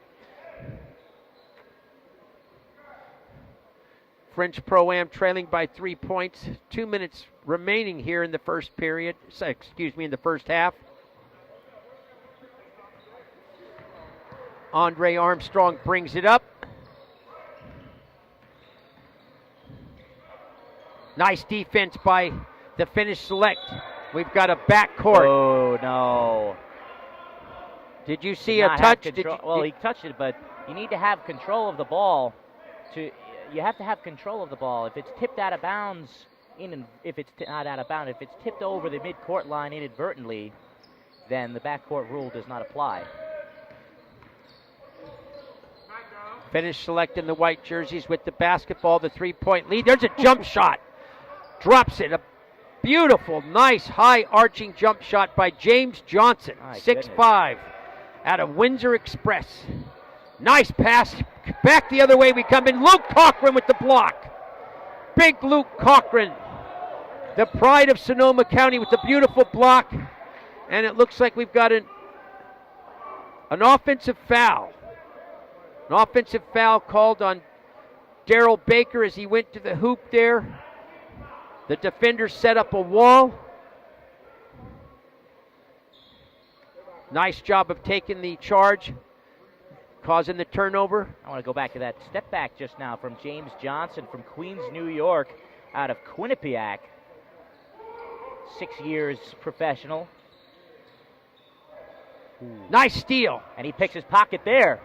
French Pro-Am trailing by 3 points. 2 minutes remaining here in the first period. In the first half. Andre Armstrong brings it up. Nice defense by the Finnish Select. We've got a back court. Oh, no. Did you see a touch? Well, he touched it, but you need to have control of the ball. You have to have control of the ball. If it's tipped out of bounds, if it's not out of bounds, if it's tipped over the midcourt line inadvertently, then the backcourt rule does not apply. Finnish selecting the white jerseys with the basketball, the three-point lead. There's a jump shot. Drops it. A beautiful, nice, high-arching jump shot by James Johnson, 6'5", out of Windsor Express. Nice pass. Back the other way we come in. Luke Cochran with the block. Big Luke Cochran, the pride of Sonoma County, with the beautiful block. And it looks like we've got an offensive foul. An offensive foul called on Daryl Baker as he went to the hoop there. The defender set up a wall. Nice job of taking the charge, causing the turnover. I want to go back to that step back just now from James Johnson from Queens, New York, out of Quinnipiac. 6 years professional. Nice steal. And he picks his pocket there.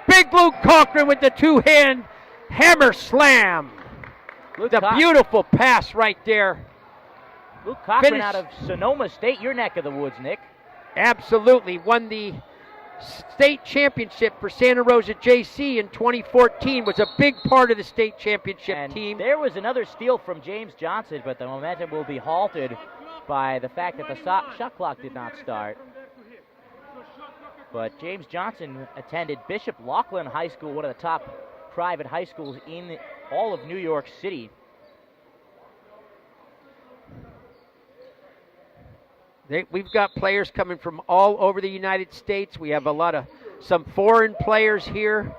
Big Luke Cochran with the two-hand hammer slam. Beautiful pass right there. Luke Cochran out of Sonoma State, your neck of the woods, Nick. Absolutely. Won the state championship for Santa Rosa JC in 2014. Was a big part of the state championship team. There was another steal from James Johnson, but the momentum will be halted by the fact that the shot clock did not start. But James Johnson attended Bishop Laughlin High School, one of the top private high schools in all of New York City. We've got players coming from all over the United States. We have some foreign players here.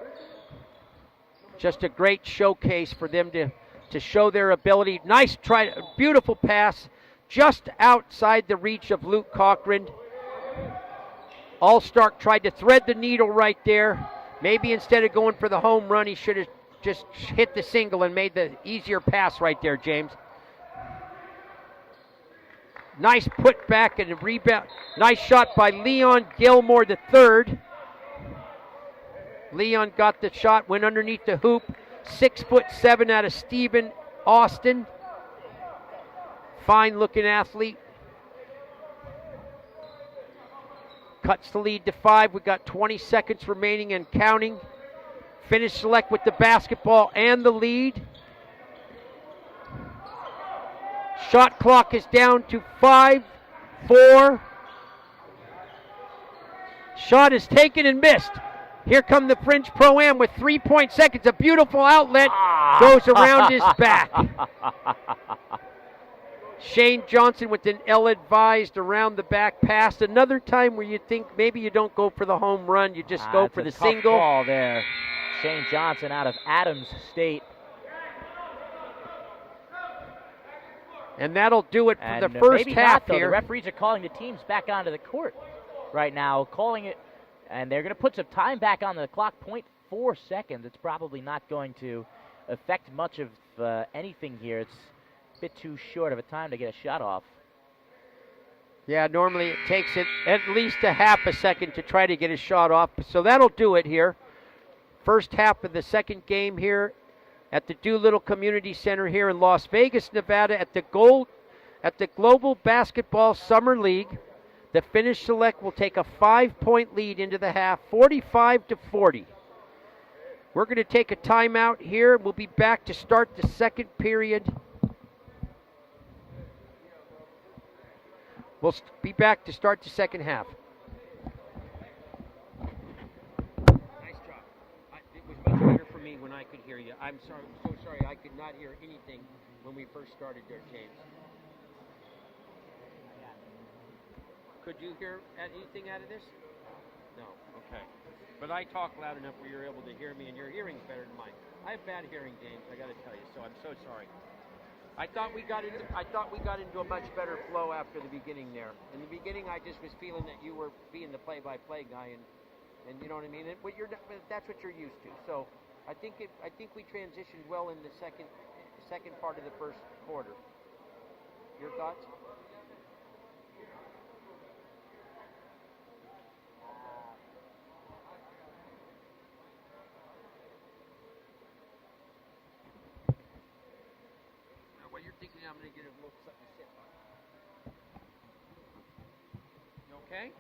Just a great showcase for them to show their ability. Nice try, beautiful pass, just outside the reach of Luke Cochran. Allstark tried to thread the needle right there. Maybe instead of going for the home run, he should have just hit the single and made the easier pass right there, James. Nice put back and a rebound. Nice shot by Leon Gilmore III. Leon got the shot, went underneath the hoop. 6'7" out of Stephen Austin. Fine looking athlete. Cuts the lead to 5. We've got 20 seconds remaining and counting. Finnish Select with the basketball and the lead. Shot clock is down to 5, 4. Shot is taken and missed. Here come the French Pro-Am with 3 seconds. A beautiful outlet goes around his back. Shane Johnson with an ill-advised around the back pass. Another time where you think maybe you don't go for the home run, you just go for the single. Ball there. Shane Johnson out of Adams State. And that'll do it for the first half here. The referees are calling the teams back onto the court right now, calling it, and they're going to put some time back on the clock, 0.4 seconds. It's probably not going to affect much of anything here. It's a bit too short of a time to get a shot off. Yeah, normally it takes it at least a half a second to try to get a shot off. So that'll do it here. First half of the second game here at the Doolittle Community Center here in Las Vegas, Nevada, at the Global Basketball Summer League. The Finnish Select will take a 5-point lead into the half, 45-40. We're going to take a timeout here. We'll be back to start the second period. We'll be back to start the second half. Nice job. It was much better for me when I could hear you. I'm sorry, so sorry I could not hear anything when we first started there, James. Could you hear anything out of this? No, okay. But I talk loud enough where you're able to hear me, and your hearing's better than mine. I have bad hearing, James, I gotta tell you, so I'm so sorry. I thought we got into a much better flow after the beginning there. In the beginning, I just was feeling that you were being the play-by-play guy, and you know what I mean. That's what you're used to. So I think we transitioned well in the second part of the first quarter. Your thoughts? While you're thinking, I'm going to get a little something to sip on. You okay?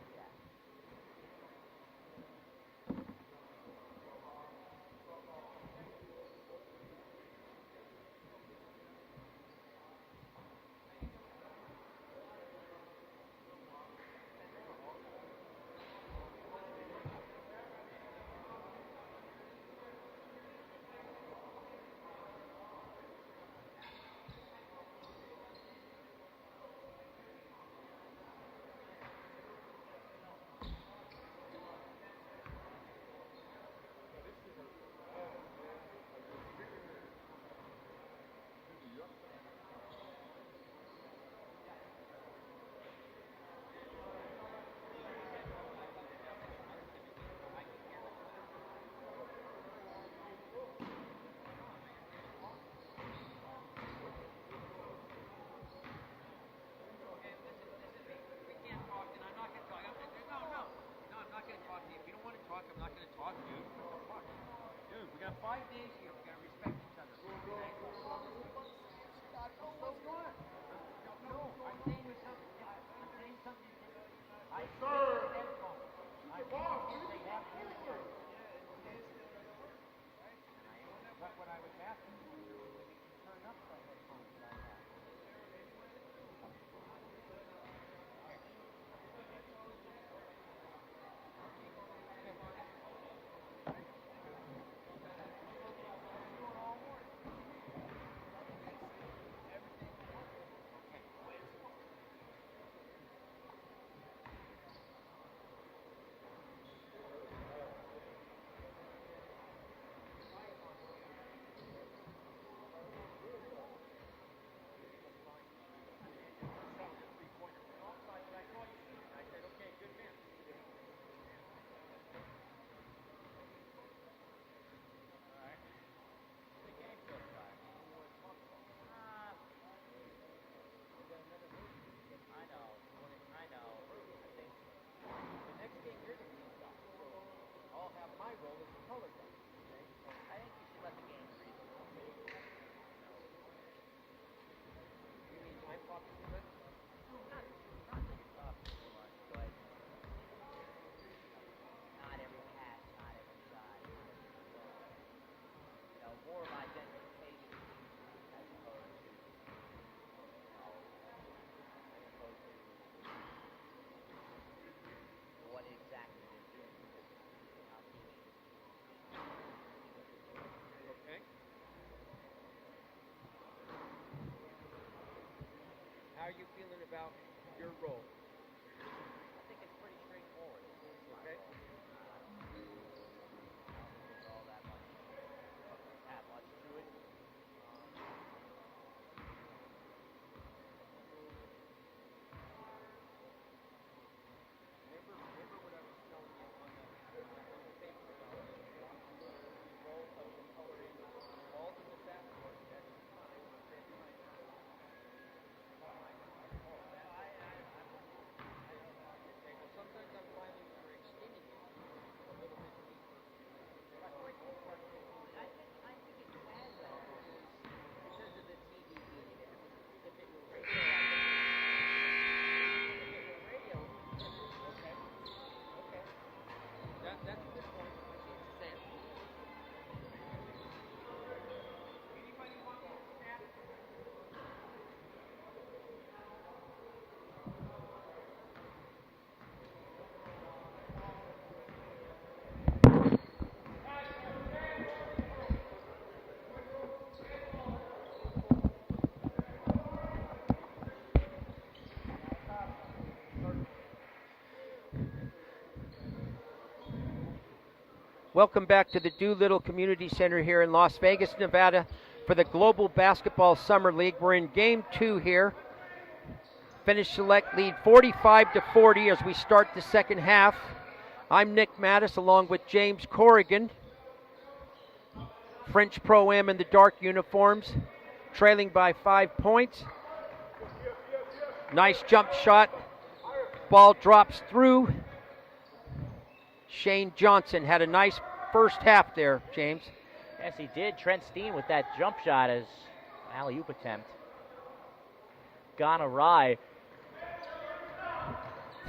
I'm not going to talk to you. Dude, we got 5 days here. We got to respect each other. Okay? No, I'm saying something different. I'm saying something different. I serve headphones. I'm saying they have headphones. But what I was asking you is we can turn up the headphones that I have. How are you feeling about your role? I think it's pretty straightforward. Okay. There's all that much to it. Remember what I was telling you on the paper about the role of the coloring all of the backboard. That's fine. Okay, well sometimes I'm finding you're extending it a little bit deeper. I think it can though, because of the TDE. If it were radio, Okay. That's a good point. I see what you're saying. Anybody want to snap? Welcome back to the Doolittle Community Center here in Las Vegas, Nevada for the Global Basketball Summer League. We're in Game 2 here. Finnish Select lead 45-40 as we start the second half. I'm Nick Mattis along with James Corrigan. French Pro-Am in the dark uniforms, trailing by 5 points. Nice jump shot. Ball drops through. Shane Johnson had a nice first half there, James. Yes, he did. Trent Steen with that jump shot as alley-oop attempt gone awry.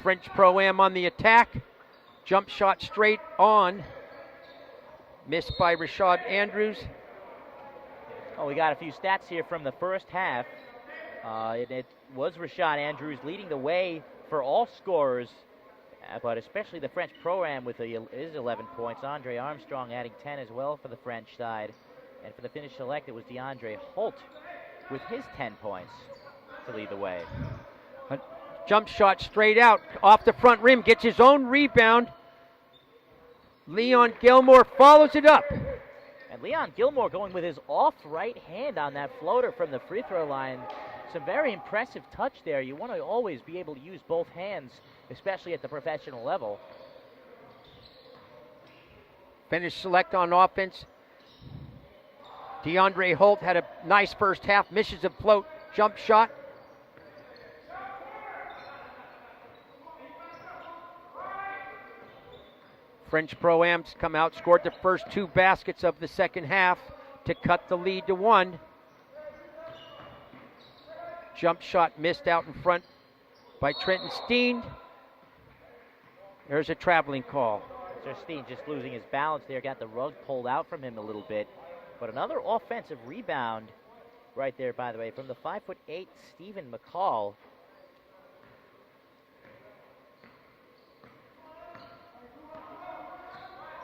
French Pro-Am on the attack. Jump shot straight on. Missed by Rashad Andrews. Oh, we got a few stats here from the first half. It was Rashad Andrews leading the way for all scorers, but especially the French Pro-Am with his 11 points. Andre Armstrong adding 10 as well for the French side. And for the Finnish select, it was DeAndre Holt with his 10 points to lead the way. A jump shot straight out off the front rim, gets his own rebound. Leon Gilmore follows it up. And Leon Gilmore going with his off right hand on that floater from the free throw line. Some very impressive touch there. You want to always be able to use both hands, especially at the professional level. Finnish select on offense. DeAndre Holt had a nice first half, misses a float jump shot. French Pro-Ams come out, scored the first 2 baskets of the second half to cut the lead to 1. Jump shot missed out in front by Trenton Steen. There's a traveling call. So Steen just losing his balance there, got the rug pulled out from him a little bit. But another offensive rebound right there, by the way, from the 5'8" Stephen McCall.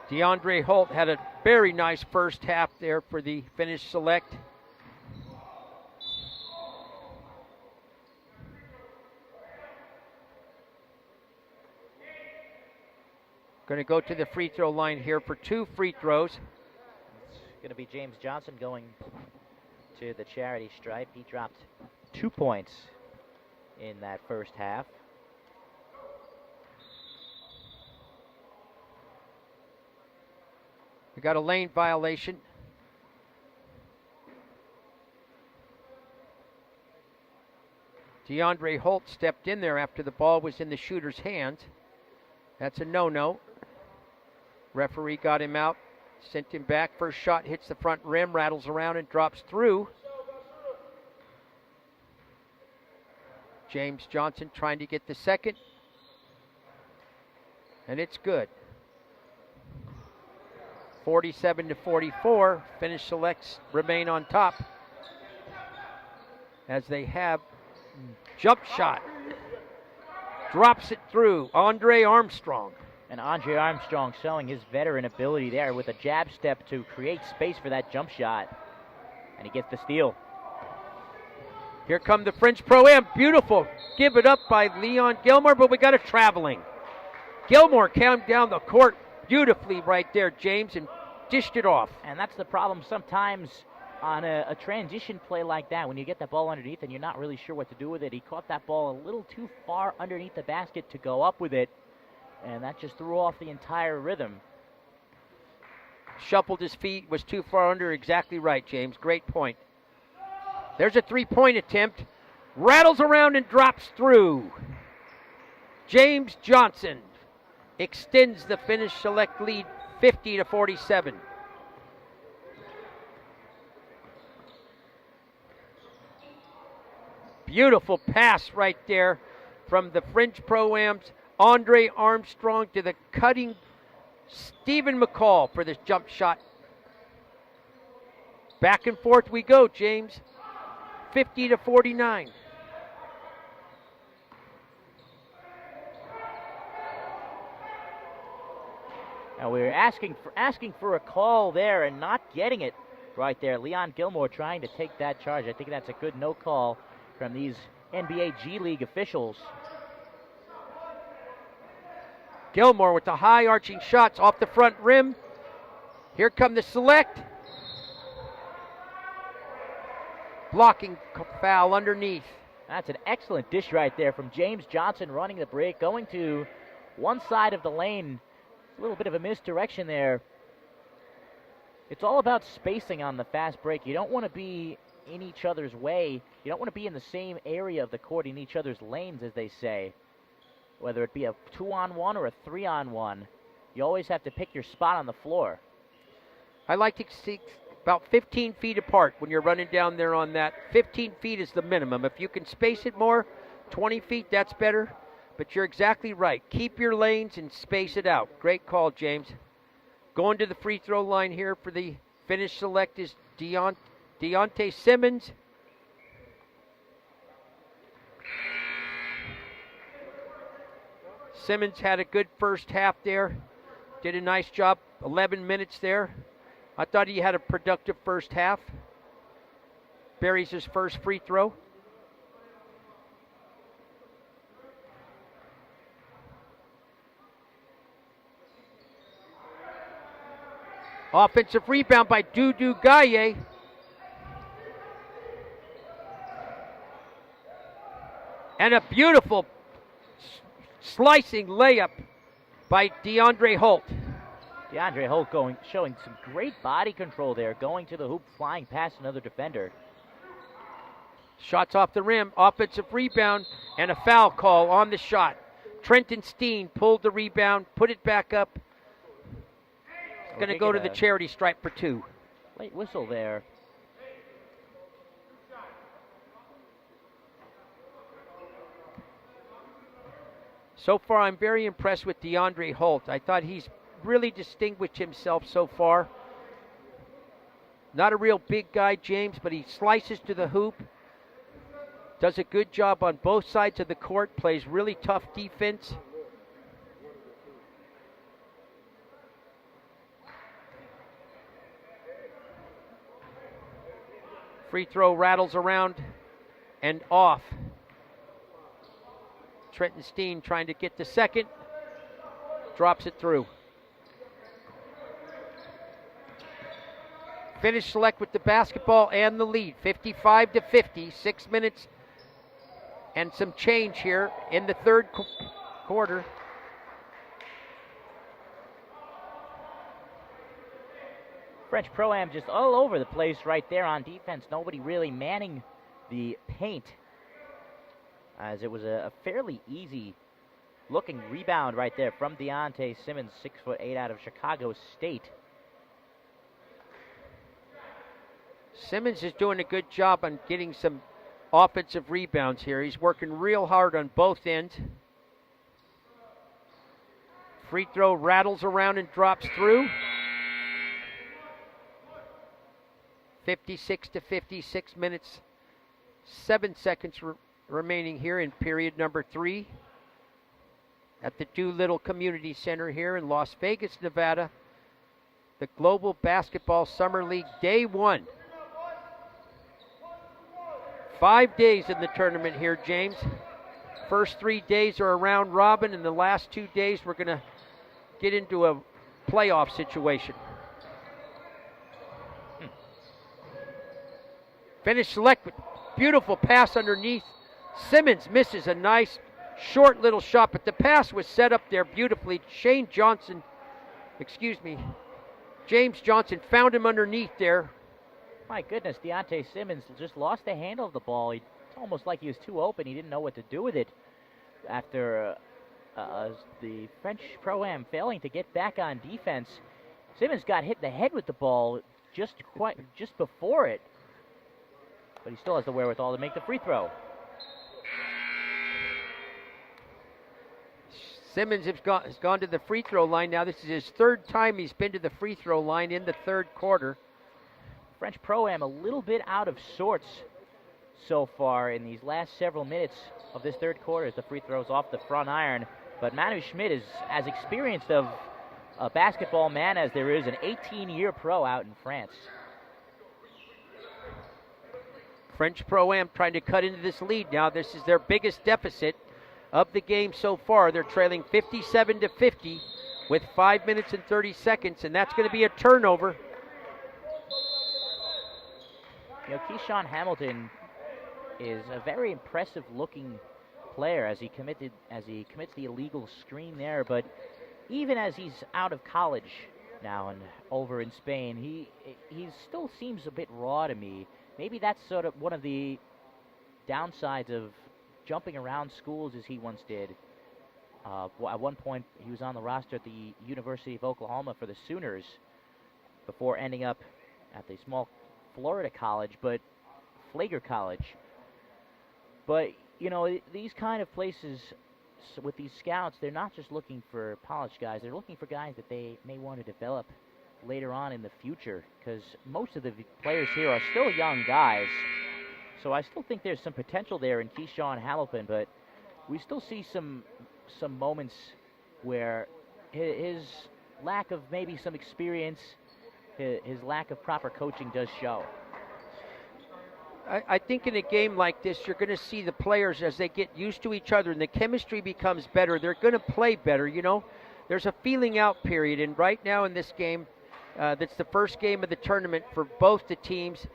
DeAndre Holt had a very nice first half there for the Finnish select. Going to go to the free throw line here for 2 free throws. It's going to be James Johnson going to the charity stripe. He dropped 2 points in that first half. We got a lane violation. DeAndre Holt stepped in there after the ball was in the shooter's hands. That's a no-no. Referee got him out, sent him back. First shot hits the front rim, rattles around and drops through. James Johnson trying to get the second. And it's good. 47-44. Finnish selects remain on top as they have jump shot. Drops it through. Andre Armstrong. And Andre Armstrong showing his veteran ability there with a jab step to create space for that jump shot. And he gets the steal. Here come the French Pro-Am. Beautiful. Give it up by Leon Gilmore, but we got a traveling. Gilmore came down the court beautifully right there, James, and dished it off. And that's the problem sometimes on a transition play like that, when you get that ball underneath and you're not really sure what to do with it. He caught that ball a little too far underneath the basket to go up with it, and that just threw off the entire rhythm. Shuffled his feet, was too far under. Exactly right, James. Great point. There's a three-point attempt. Rattles around and drops through. James Johnson extends the Finnish select lead 50-47. Beautiful pass right there from the French Pro-Ams. Andre Armstrong to the cutting Stephen McCall for this jump shot. Back and forth we go, James. 50-49. Now we're asking for a call there and not getting it right there. Leon Gilmore trying to take that charge. I think that's a good no call from these NBA G League officials. Gilmore with the high arching shots off the front rim. Here come the select. Blocking foul underneath. That's an excellent dish right there from James Johnson running the break, going to one side of the lane. A little bit of a misdirection there. It's all about spacing on the fast break. You don't want to be in each other's way. You don't want to be in the same area of the court, in each other's lanes, as they say. Whether it be a 2-on-1 or a 3-on-1, you always have to pick your spot on the floor. I like to see about 15 feet apart when you're running down there on that. 15 feet is the minimum. If you can space it more, 20 feet, that's better. But you're exactly right. Keep your lanes and space it out. Great call, James. Going to the free throw line here for the Finnish select is Deontay Simmons. Simmons had a good first half there. Did a nice job, 11 minutes there. I thought he had a productive first half. Buries his first free throw. Offensive rebound by Dudu Gaye. And a beautiful slicing layup by DeAndre Holt. DeAndre Holt showing some great body control there, going to the hoop, flying past another defender. Shots off the rim, offensive rebound, and a foul call on the shot. Trenton Steen pulled the rebound, put it back up. Going to go to the charity stripe for 2. Late whistle there. So far, I'm very impressed with DeAndre Holt. I thought he's really distinguished himself so far. Not a real big guy, James, but he slices to the hoop. Does a good job on both sides of the court. Plays really tough defense. Free throw rattles around and off. Trenton Steen trying to get the second. Drops it through. Finnish select with the basketball and the lead. 55-50. 6 minutes and some change here in the third quarter. French Pro-Am just all over the place right there on defense. Nobody really manning the paint, as it was a fairly easy looking rebound right there from Deontay Simmons, 6'8" out of Chicago State. Simmons is doing a good job on getting some offensive rebounds here. He's working real hard on both ends. Free throw rattles around and drops through. 56-50, 6 minutes, 7 seconds remaining here in period number 3 at the Doolittle Community Center here in Las Vegas, Nevada. The Global Basketball Summer League Day 1. 5 days in the tournament here, James. First 3 days are a round robin, and the last 2 days we're going to get into a playoff situation. Finnish select with beautiful pass underneath. Simmons misses a nice short little shot, but the pass was set up there beautifully. James Johnson found him underneath there. My goodness, Deontay Simmons just lost the handle of the ball. It's almost like he was too open. He didn't know what to do with it after the French Pro-Am failing to get back on defense. Simmons got hit in the head with the ball just before it, but he still has the wherewithal to make the free throw. Simmons has gone to the free throw line now. This is his third time he's been to the free throw line in the third quarter. French Pro-Am a little bit out of sorts so far in these last several minutes of this third quarter as the free throws off the front iron. But Manu Schmidt is as experienced of a basketball man as there is, an 18-year pro out in France. French Pro-Am trying to cut into this lead now. This is their biggest deficit of the game so far. They're trailing 57-50 with 5 minutes and 30 seconds, and that's going to be a turnover. You know, Keyshawn Hamilton is a very impressive-looking player as he commits the illegal screen there. But even as he's out of college now and over in Spain, he still seems a bit raw to me. maybe that's sort of one of the downsides of jumping around schools as he once did. At one point, he was on the roster at the University of Oklahoma for the Sooners before ending up at the small Florida college, but Flagler College. But, you know, these kind of places with these scouts, they're not just looking for polished guys. They're looking for guys that they may want to develop later on in the future, because most of the players here are still young guys. So I still think there's some potential there in Keyshawn Hamilton, but we still see some moments where his lack of maybe some experience, his lack of proper coaching does show. I think in a game like this, you're going to see the players as they get used to each other and the chemistry becomes better. They're going to play better, you know. There's a feeling out period, and right now in this game, that's the first game of the tournament for both the teams,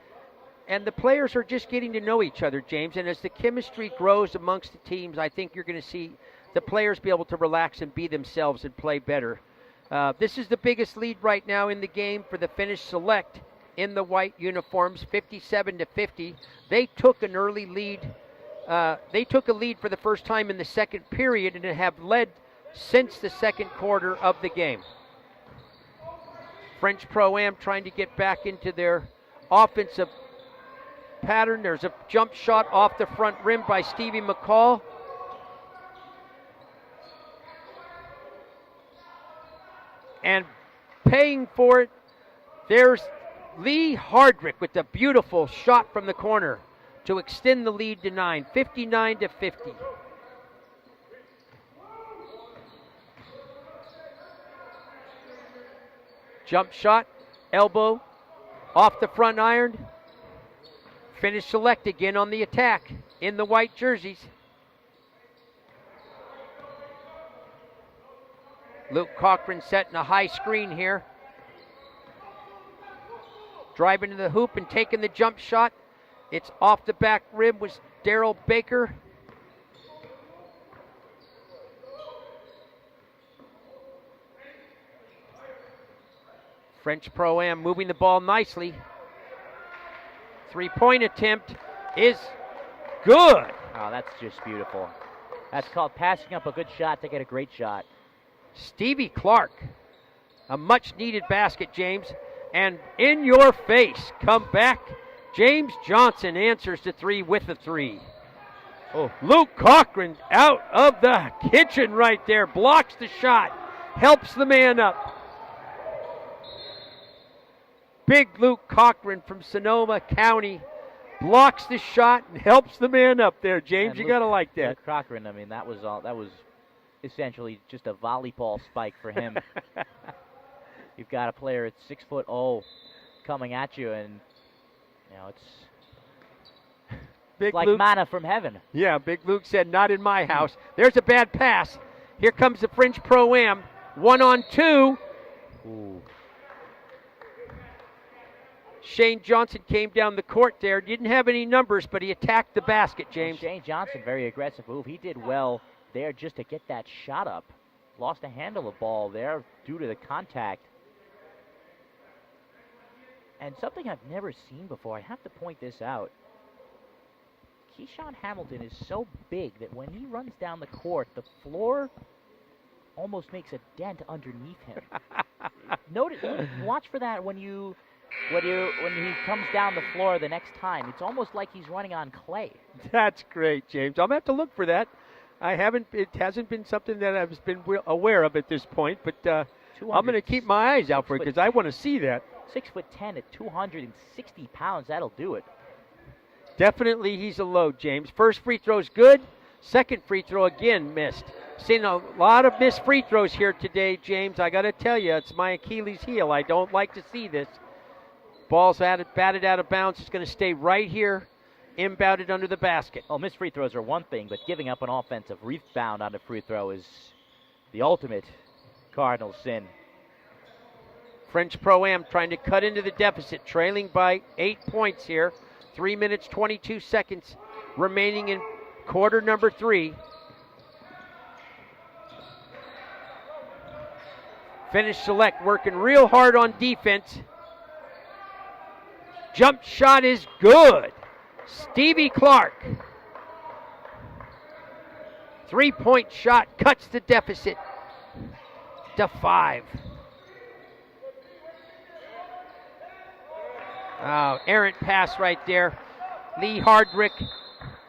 and the players are just getting to know each other, James. And as the chemistry grows amongst the teams, I think you're going to see the players be able to relax and be themselves and play better. This is the biggest lead right now in the game for the Finnish Select in the white uniforms, 57-50. They took an early lead. They took a lead for the first time in the second period and have led since the second quarter of the game. French Pro-Am trying to get back into their offensive pattern. There's a jump shot off the front rim by Stevie McCall. And paying for it, there's Lee Hardrick with a beautiful shot from the corner to extend the lead to 9, 59-50. Jump shot, elbow, off the front iron. Finnish Select again on the attack in the white jerseys. Luke Cochran setting a high screen here. Driving to the hoop and taking the jump shot. It's off the back rim was Daryl Baker. French Pro-Am moving the ball nicely. Three-point attempt is good. Oh, that's just beautiful. That's called passing up a good shot to get a great shot. Stevie Clark, a much-needed basket, James. And in your face, come back. James Johnson answers the three with a three. Oh, Luke Cochran out of the kitchen right there. Blocks the shot. Helps the man up. Big Luke Cochran from Sonoma County blocks the shot and helps the man up there, James. And you got to like that. Luke Cochran, I mean, that was essentially just a volleyball spike for him. You've got a player at 6'0" coming at you, and you know it's like Luke, manna from heaven. Yeah, Big Luke said, "Not in my house." There's a bad pass. Here comes the French Pro-Am. 1-on-2. Ooh. Shane Johnson came down the court there. Didn't have any numbers, but he attacked the basket, James. Well, Shane Johnson, very aggressive move. He did well there just to get that shot up. Lost a handle of ball there due to the contact. And something I've never seen before, I have to point this out. Keyshawn Hamilton is so big that when he runs down the court, the floor almost makes a dent underneath him. Watch for that when he comes down the floor the next time. It's almost like he's running on clay. That's great, James. I'm going to have to look for that. It hasn't been something that I've been aware of at this point, but I'm going to keep my eyes out for it because I want to see that. 6'10" at 260 pounds, that'll do it. Definitely he's a load, James. First free throw's good. Second free throw again missed. Seen a lot of missed free throws here today, James. I got to tell you, it's my Achilles heel. I don't like to see this. Ball's batted out of bounds. It's going to stay right here, inbounded under the basket. Well, missed free throws are one thing, but giving up an offensive rebound on a free throw is the ultimate Cardinal sin. French Pro-Am trying to cut into the deficit, trailing by 8 points here. 3 minutes, 22 seconds remaining in quarter number 3. Finnish Select working real hard on defense. Jump shot is good. Stevie Clark. 3-point shot cuts the deficit to 5. Oh, errant pass right there. Lee Hardrick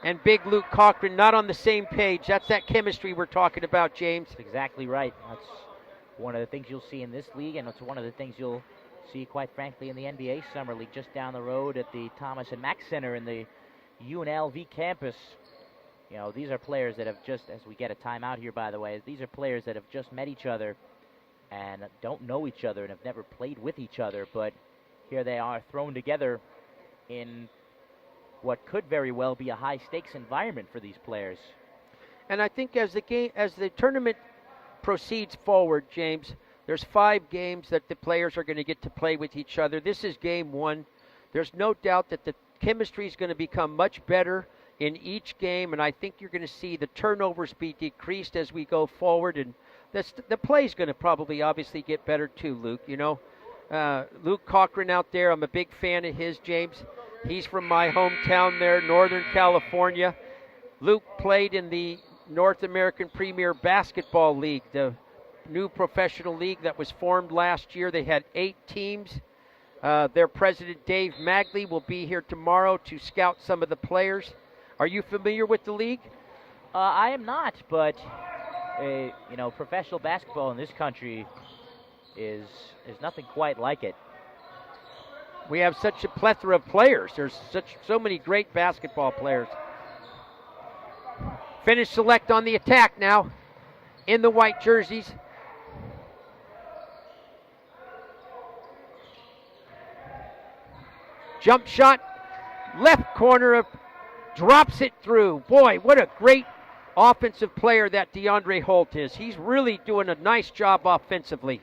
and big Luke Cochran not on the same page. That's that chemistry we're talking about, James. That's exactly right. That's one of the things you'll see in this league, and it's one of the things you'll see, quite frankly, in the NBA Summer League just down the road at the Thomas and Mack Center in the UNLV campus. You know, these are players that have just, as we get a timeout here, by the way, these are players that have just met each other and don't know each other and have never played with each other, but here they are thrown together in what could very well be a high-stakes environment for these players. And I think as the tournament proceeds forward, James, there's 5 games that the players are going to get to play with each other. This is game 1. There's no doubt that the chemistry is going to become much better in each game, and I think you're going to see the turnovers be decreased as we go forward, and the play's going to probably obviously get better too, Luke. You know, Luke Cochran out there, I'm a big fan of his, James. He's from my hometown there, Northern California. Luke played in the North American Premier Basketball League, the new professional league that was formed last year. They had 8 teams. Their president, Dave Magley, will be here tomorrow to scout some of the players. Are you familiar with the league? I am not, but you know, professional basketball in this country is nothing quite like it. We have such a plethora of players. There's so many great basketball players. Finnish Select on the attack now in the white jerseys. Jump shot, left corner, drops it through. Boy, what a great offensive player that DeAndre Holt is. He's really doing a nice job offensively.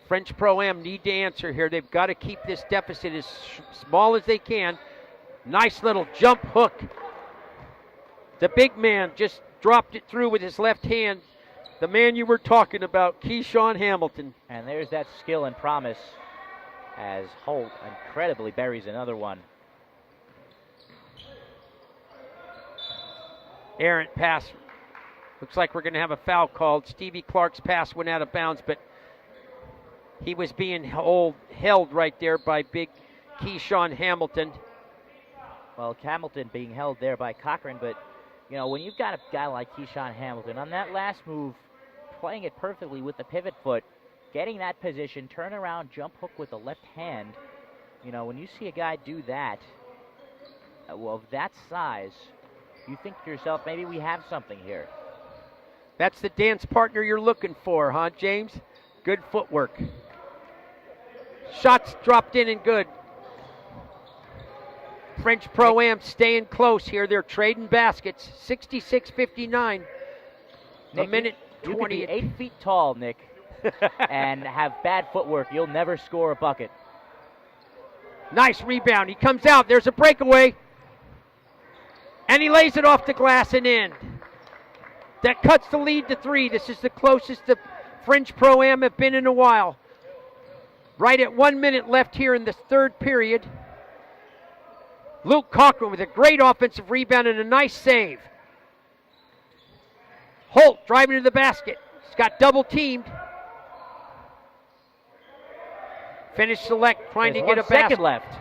French Pro-Am need to answer here. They've got to keep this deficit as small as they can. Nice little jump hook. The big man just dropped it through with his left hand. The man you were talking about, Keyshawn Hamilton. And there's that skill and promise as Holt incredibly buries another one. Errant pass. Looks like we're going to have a foul called. Stevie Clark's pass went out of bounds, but he was being held right there by big Keyshawn Hamilton. Well, Hamilton being held there by Cochran, but, you know, when you've got a guy like Keyshawn Hamilton, on that last move, playing it perfectly with the pivot foot, getting that position, turn around, jump hook with the left hand, you know, when you see a guy do that, well, of that size, you think to yourself, maybe we have something here. That's the dance partner you're looking for, huh, James? Good footwork. Shots dropped in and good. French Pro-Am staying close here. They're trading baskets. 66-59. A minute 20. You could be 8 feet tall, Nick, and have bad footwork. You'll never score a bucket. Nice rebound. He comes out. There's a breakaway. And he lays it off the glass and in. That cuts the lead to 3. This is the closest the French Pro-Am have been in a while. Right at 1 minute left here in this third period. Luke Cochran with a great offensive rebound and a nice save. Holt driving to the basket. He's got double teamed. Finnish Select trying There's to get a 1 second basket. left.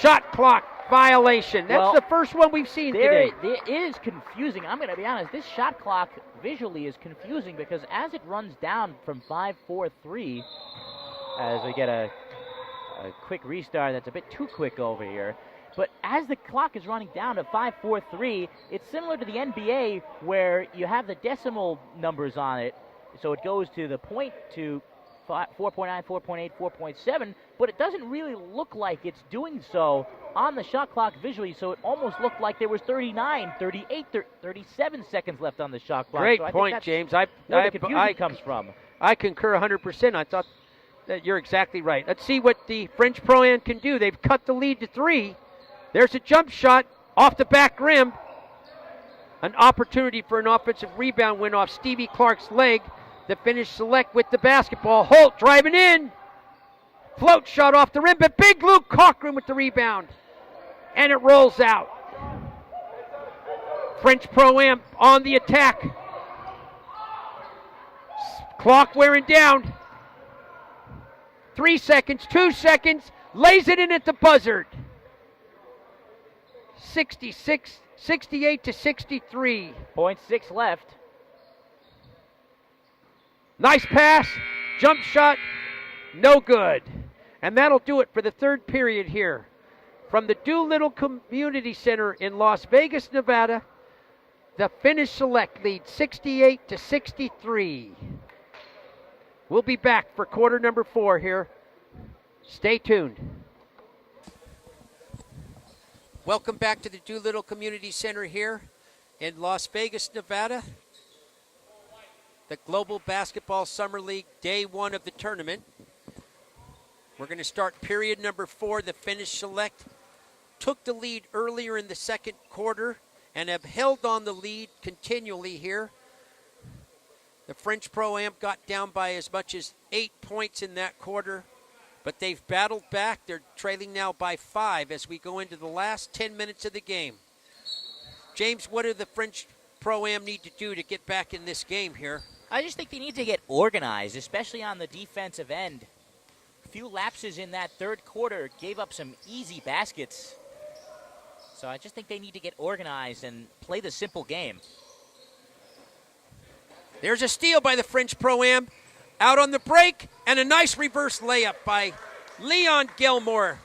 Shot clock violation. That's the first one we've seen today. It is confusing. I'm going to be honest. This shot clock visually is confusing because as it runs down from 5-4-3, as we get a quick restart that's a bit too quick over here, but as the clock is running down to 5-4-3, it's similar to the NBA where you have the decimal numbers on it. So it goes to the point to 4.9, 4.8, 4.7, but it doesn't really look like it's doing so on the shot clock visually, so it almost looked like there was 39, 38, 37 seconds left on the shot clock. Great so point, James. Where the confusion comes from. I concur 100%. I thought that you're exactly right. Let's see what the French Pro-Am can do. They've cut the lead to 3. There's a jump shot off the back rim. An opportunity for an offensive rebound went off Stevie Clark's leg. the Finnish Select with the basketball. Holt driving in. Float shot off the rim, but big Luke Cochran with the rebound. And it rolls out. French Pro-Am on the attack. Clock wearing down. 3 seconds, 2 seconds. Lays it in at the buzzard. 68 to 63. 0.6 left. Nice pass, jump shot, no good. And that'll do it for the third period here. From the Doolittle Community Center in Las Vegas, Nevada, the Finnish Select lead 68 to 63. We'll be back for quarter number 4 here. Stay tuned. Welcome back to the Doolittle Community Center here in Las Vegas, Nevada. The Global Basketball Summer League, day 1 of the tournament. We're going to start period number 4. The Finnish Select took the lead earlier in the second quarter and have held on the lead continually here. The French Pro-Am got down by as much as 8 points in that quarter, but they've battled back. They're trailing now by 5 as we go into the last 10 minutes of the game. James, what do the French Pro-Am need to do to get back in this game here? I just think they need to get organized, especially on the defensive end. A few lapses in that third quarter gave up some easy baskets. So I just think they need to get organized and play the simple game. There's a steal by the French Pro-Am. Out on the break, and a nice reverse layup by Leon Gilmore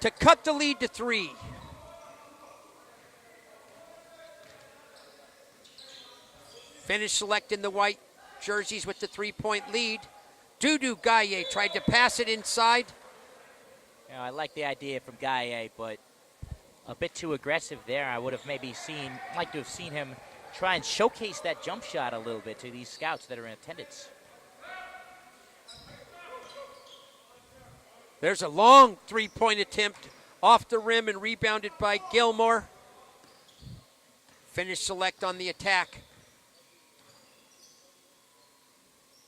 to cut the lead to 3. Finnish Select in the white jerseys with the 3-point lead. Dudu Gaye tried to pass it inside. You know, I like the idea from Gaye, but a bit too aggressive there. I would have maybe liked to have seen him try and showcase that jump shot a little bit to these scouts that are in attendance. There's a long 3-point attempt off the rim and rebounded by Gilmore. Finnish Select on the attack.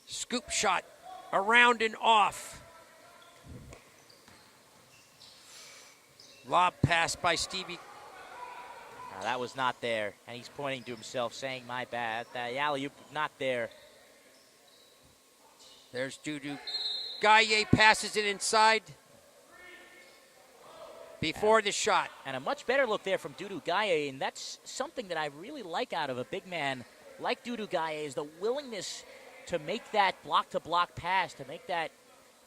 Scoop shot around and off. Lob pass by Stevie. That was not there, and he's pointing to himself saying, my bad. The alley-oop not there. There's Dudu. Gaye passes it inside before the shot. And a much better look there from Dudu Gaye, and that's something that I really like out of a big man like Dudu Gaye, is the willingness to make that block-to-block pass, to make that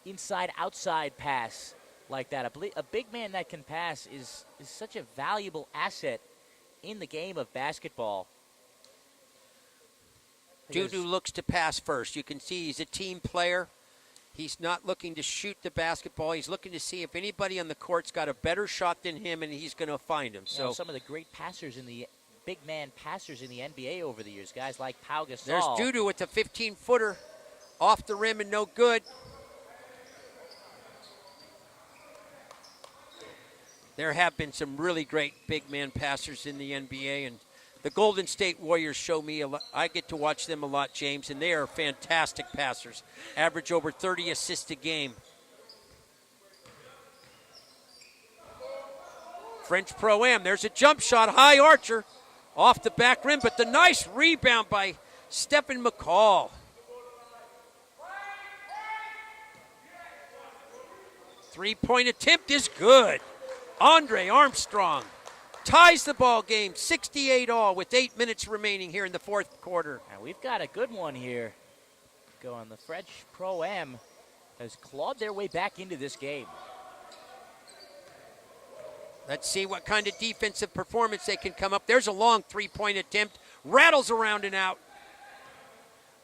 inside-outside pass like that. A big man that can pass is such a valuable asset in the game of basketball. Dudu looks to pass first. You can see he's a team player. He's not looking to shoot the basketball. He's looking to see if anybody on the court's got a better shot than him, and he's going to find him. So some of the great passers in the big man passers in the NBA over the years, guys like Pau Gasol. There's Dudu with the 15-footer off the rim and no good. There have been some really great big man passers in the NBA, and the Golden State Warriors show me a lot. I get to watch them a lot, James, and they are fantastic passers. Average over 30 assists a game. French Pro-Am, there's a jump shot, high archer, off the back rim, but the nice rebound by Stephen McCall. Three-point attempt is good. Andre Armstrong ties the ball game, 68 all, with 8 minutes remaining here in the fourth quarter. And we've got a good one here going. The French Pro-Am has clawed their way back into this game. Let's see what kind of defensive performance they can come up. There's a long three-point attempt, rattles around and out.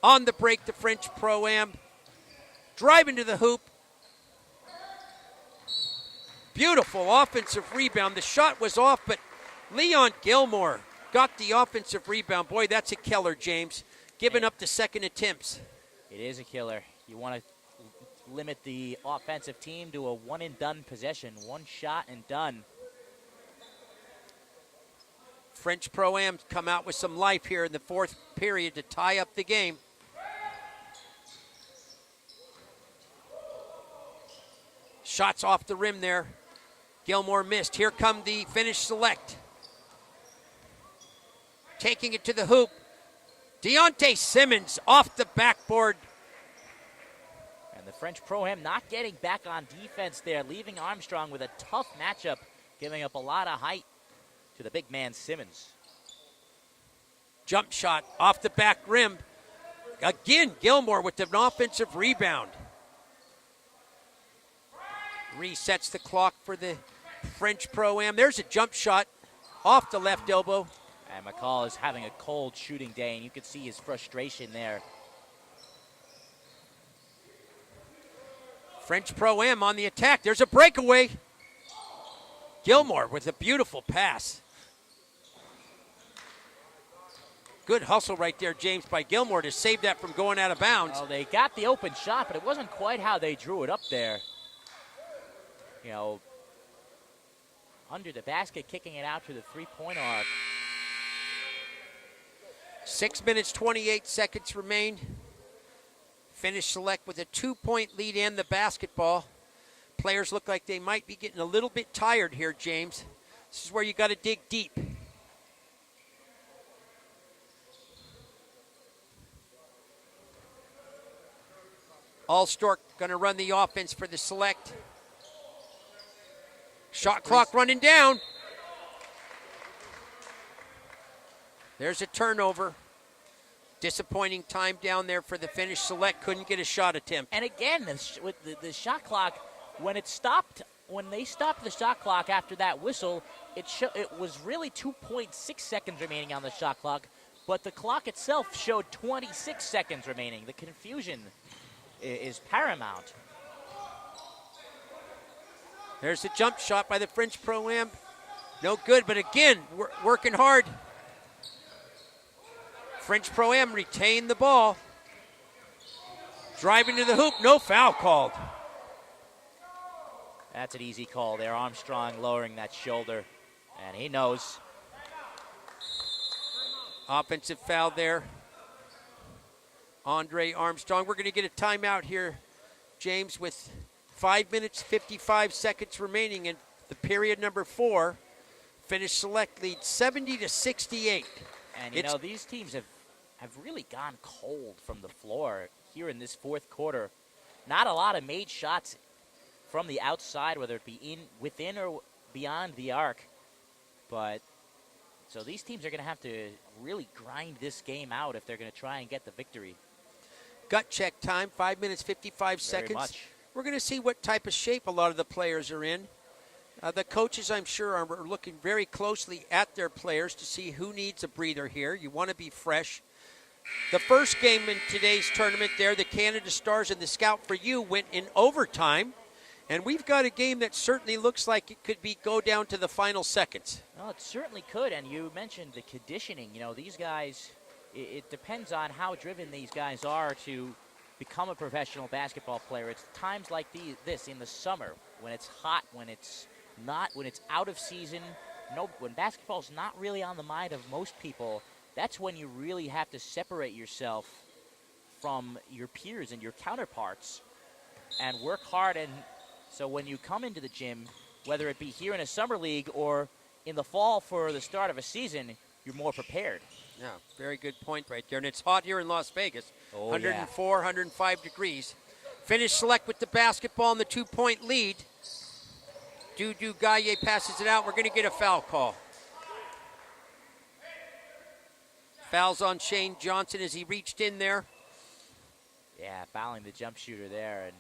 On the break, the French Pro-Am driving to the hoop. Beautiful offensive rebound. The shot was off, but Leon Gilmore got the offensive rebound. Boy, that's a killer, James. Giving up the second attempts. It is a killer. You want to limit the offensive team to a one-and-done possession. One shot and done. French Pro-Am come out with some life here in the fourth period to tie up the game. Shots off the rim there. Gilmore missed. Here come the Finnish Select. Taking it to the hoop. Deontay Simmons off the backboard. And the French Pro-Am not getting back on defense there, leaving Armstrong with a tough matchup, giving up a lot of height to the big man Simmons. Jump shot off the back rim. Again, Gilmore with an offensive rebound. Resets the clock for the French Pro-Am. There's a jump shot off the left elbow. And McCall is having a cold shooting day, and you can see his frustration there. French Pro-Am on the attack. There's a breakaway. Gilmore with a beautiful pass. Good hustle right there, James, by Gilmore to save that from going out of bounds. Well, they got the open shot, but it wasn't quite how they drew it up there. You know, under the basket, kicking it out to the three-point arc. 6 minutes, 28 seconds remain. Finnish Select with a 2-point lead and the basketball. Players look like they might be getting a little bit tired here, James. This is where you got to dig deep. Allstork going to run the offense for the Select. Shot clock running down. There's a turnover. Disappointing time down there for the Finnish Select. Couldn't get a shot attempt. And again, with the shot clock, when they stopped the shot clock after that whistle, it was really 2.6 seconds remaining on the shot clock, but the clock itself showed 26 seconds remaining. The confusion is paramount. There's a jump shot by the French Pro-Am. No good, but again, working hard. French Pro-Am retain the ball. Driving to the hoop, no foul called. That's an easy call there. Armstrong lowering that shoulder, and he knows. Offensive foul there. Andre Armstrong. We're going to get a timeout here, James, with 5 minutes, 55 seconds remaining in the period number 4. Finnish Select lead 70-68. And, you know, these teams have really gone cold from the floor here in this fourth quarter. Not a lot of made shots from the outside, whether it be within or beyond the arc. But so these teams are going to have to really grind this game out if they're going to try and get the victory. Gut check time, 5 minutes, 55 Very seconds. much. We're going to see what type of shape a lot of the players are in. The coaches, I'm sure, are looking very closely at their players to see who needs a breather here. You want to be fresh. The first game in today's tournament there, the Canada Stars and the Scout for You went in overtime. And we've got a game that certainly looks like it could go down to the final seconds. Well, it certainly could. And you mentioned the conditioning. You know, these guys, it depends on how driven these guys are to become a professional basketball player. It's times like this in the summer when it's hot, when it's out of season, when basketball's not really on the mind of most people. That's when you really have to separate yourself from your peers and your counterparts and work hard. And so when you come into the gym, whether it be here in a summer league or in the fall for the start of a season, you're more prepared. Yeah, very good point right there. And it's hot here in Las Vegas. Oh, 104, 105 degrees. Finnish Select with the basketball and the 2-point lead. Dudu Gaye passes it out. We're going to get a foul call. Fouls on Shane Johnson as he reached in there. Yeah, fouling the jump shooter there. And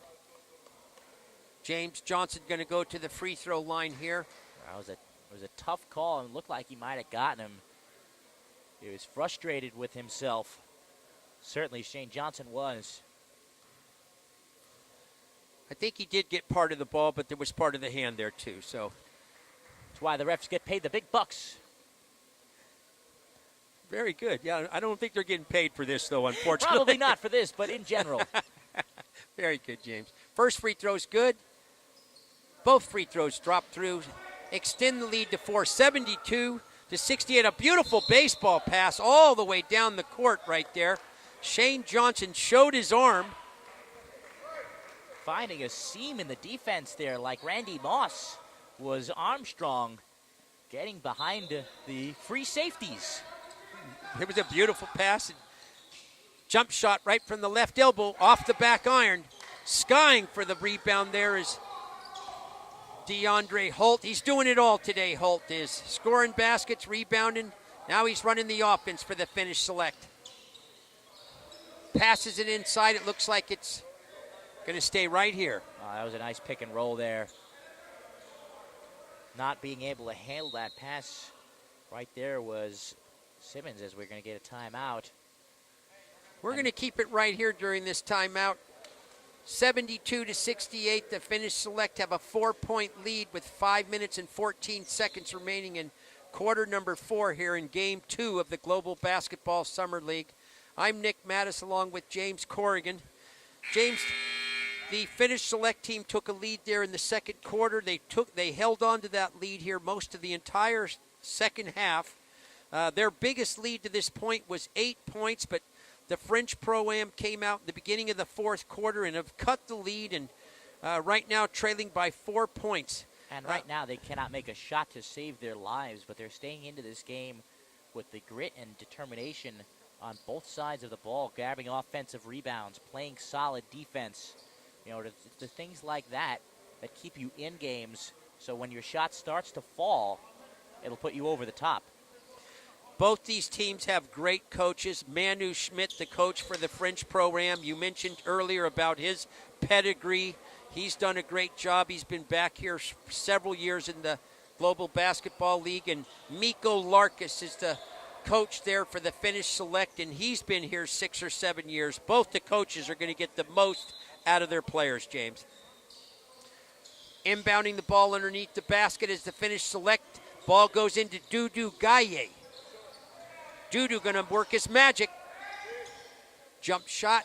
James Johnson going to go to the free throw line here. That was a tough call, and looked like he might have gotten him. He was frustrated with himself. Certainly Shane Johnson was. I think he did get part of the ball, but there was part of the hand there too. So that's why the refs get paid the big bucks. Very good. Yeah, I don't think they're getting paid for this, though, unfortunately. Probably not for this, but in general. Very good, James. First free throw's good. Both free throws drop through. Extend the lead to 4, 72-68. A beautiful baseball pass all the way down the court right there. Shane Johnson showed his arm. finding a seam in the defense there, like Randy Moss was Armstrong getting behind the free safeties. It was a beautiful pass. Jump shot right from the left elbow off the back iron. Skying for the rebound there is DeAndre Holt. He's doing it all today, Holt is. Scoring baskets, rebounding. Now he's running the offense for the Finnish Select. Passes it inside. It looks like it's going to stay right here. Oh, that was a nice pick and roll there. Not being able to handle that pass right there was Simmons, as we're going to get a timeout. We're going to keep it right here during this timeout. 72-68, the Finnish Select have a 4-point lead with 5 minutes and 14 seconds remaining in quarter number 4 here in game 2 of the Global Basketball Summer League. I'm Nick Mattis along with James Corrigan. James, the Finnish Select team took a lead there in the second quarter. They held on to that lead here most of the entire second half. Their biggest lead to this point was 8 points, but the French Pro-Am came out in the beginning of the fourth quarter and have cut the lead, and right now trailing by 4 points. And right now they cannot make a shot to save their lives, but they're staying into this game with the grit and determination on both sides of the ball, grabbing offensive rebounds, playing solid defense. You know, the things like that that keep you in games, so when your shot starts to fall, it'll put you over the top. Both these teams have great coaches. Manu Schmidt, the coach for the French Pro-Am, you mentioned earlier about his pedigree. He's done a great job. He's been back here several years in the Global Basketball League. And Mikko Larkus is the coach there for the Finnish Select, and he's been here 6 or 7 years. Both the coaches are going to get the most out of their players, James. Inbounding the ball underneath the basket is the Finnish Select. Ball goes into Dudu Gaye. Dudu going to work his magic. Jump shot.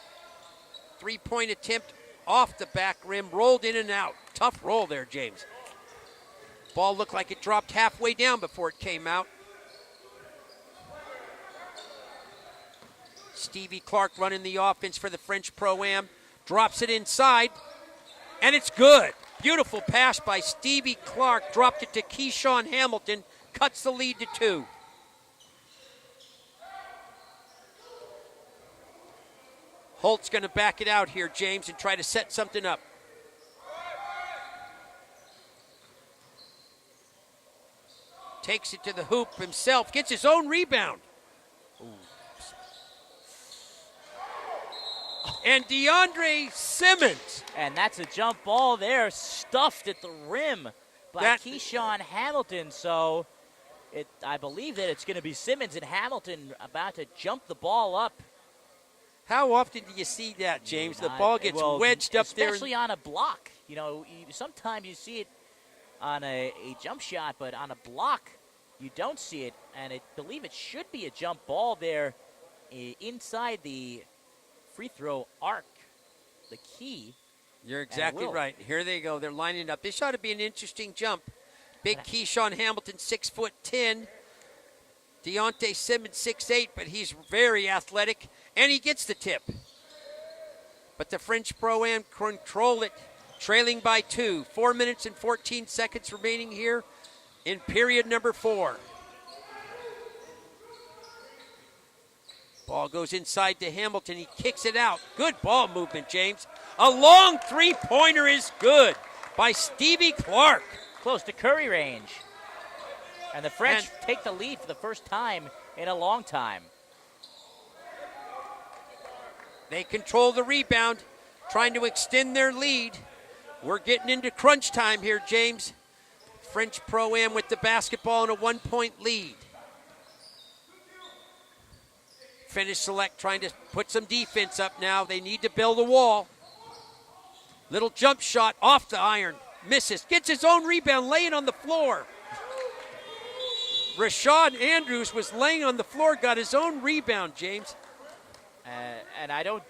3-point attempt off the back rim. Rolled in and out. Tough roll there, James. Ball looked like it dropped halfway down before it came out. Stevie Clark running the offense for the French Pro-Am. Drops it inside. And it's good. Beautiful pass by Stevie Clark. Dropped it to Keyshawn Hamilton. Cuts the lead to 2. Holt's going to back it out here, James, and try to set something up. Takes it to the hoop himself. Gets his own rebound. Ooh. And DeAndre Simmons. And that's a jump ball there, stuffed at the rim by Keyshawn Hamilton. So I believe that it's going to be Simmons and Hamilton about to jump the ball up. How often do you see that, James? The ball gets wedged up there. Especially on a block. You know, sometimes you see it on a jump shot, but on a block, you don't see it. And I believe it should be a jump ball there inside the free throw arc, the key. You're exactly right. Here they go. They're lining up. This ought to be an interesting jump. Big Keyshawn Hamilton, 6'10". Deontay Simmons, 6'8", but he's very athletic, and he gets the tip. But the French Pro-Am control it, trailing by 2. 4 minutes and 14 seconds remaining here in period number 4. Ball goes inside to Hamilton. He kicks it out. Good ball movement, James. A long three-pointer is good by Stevie Clark. Close to Curry range. And the French take the lead for the first time in a long time. They control the rebound, trying to extend their lead. We're getting into crunch time here, James. French Pro-Am with the basketball in a 1-point lead. Finnish Select trying to put some defense up now. They need to build a wall. Little jump shot off the iron. Misses. Gets his own rebound, laying on the floor. Rashad Andrews was laying on the floor, got his own rebound, James. And I don't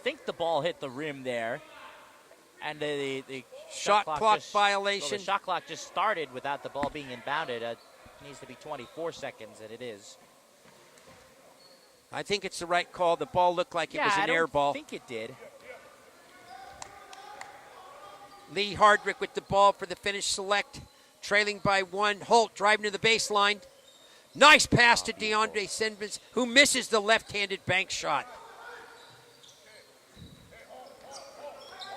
think the ball hit the rim there. And the shot clock violation. Well, the shot clock just started without the ball being inbounded. It needs to be 24 seconds, and it is. I think it's the right call. The ball looked like it was an air ball. I think it did. Lee Hardrick with the ball for the Finnish Select, trailing by 1. Holt driving to the baseline. Nice pass to DeAndre Simmons, who misses the left-handed bank shot.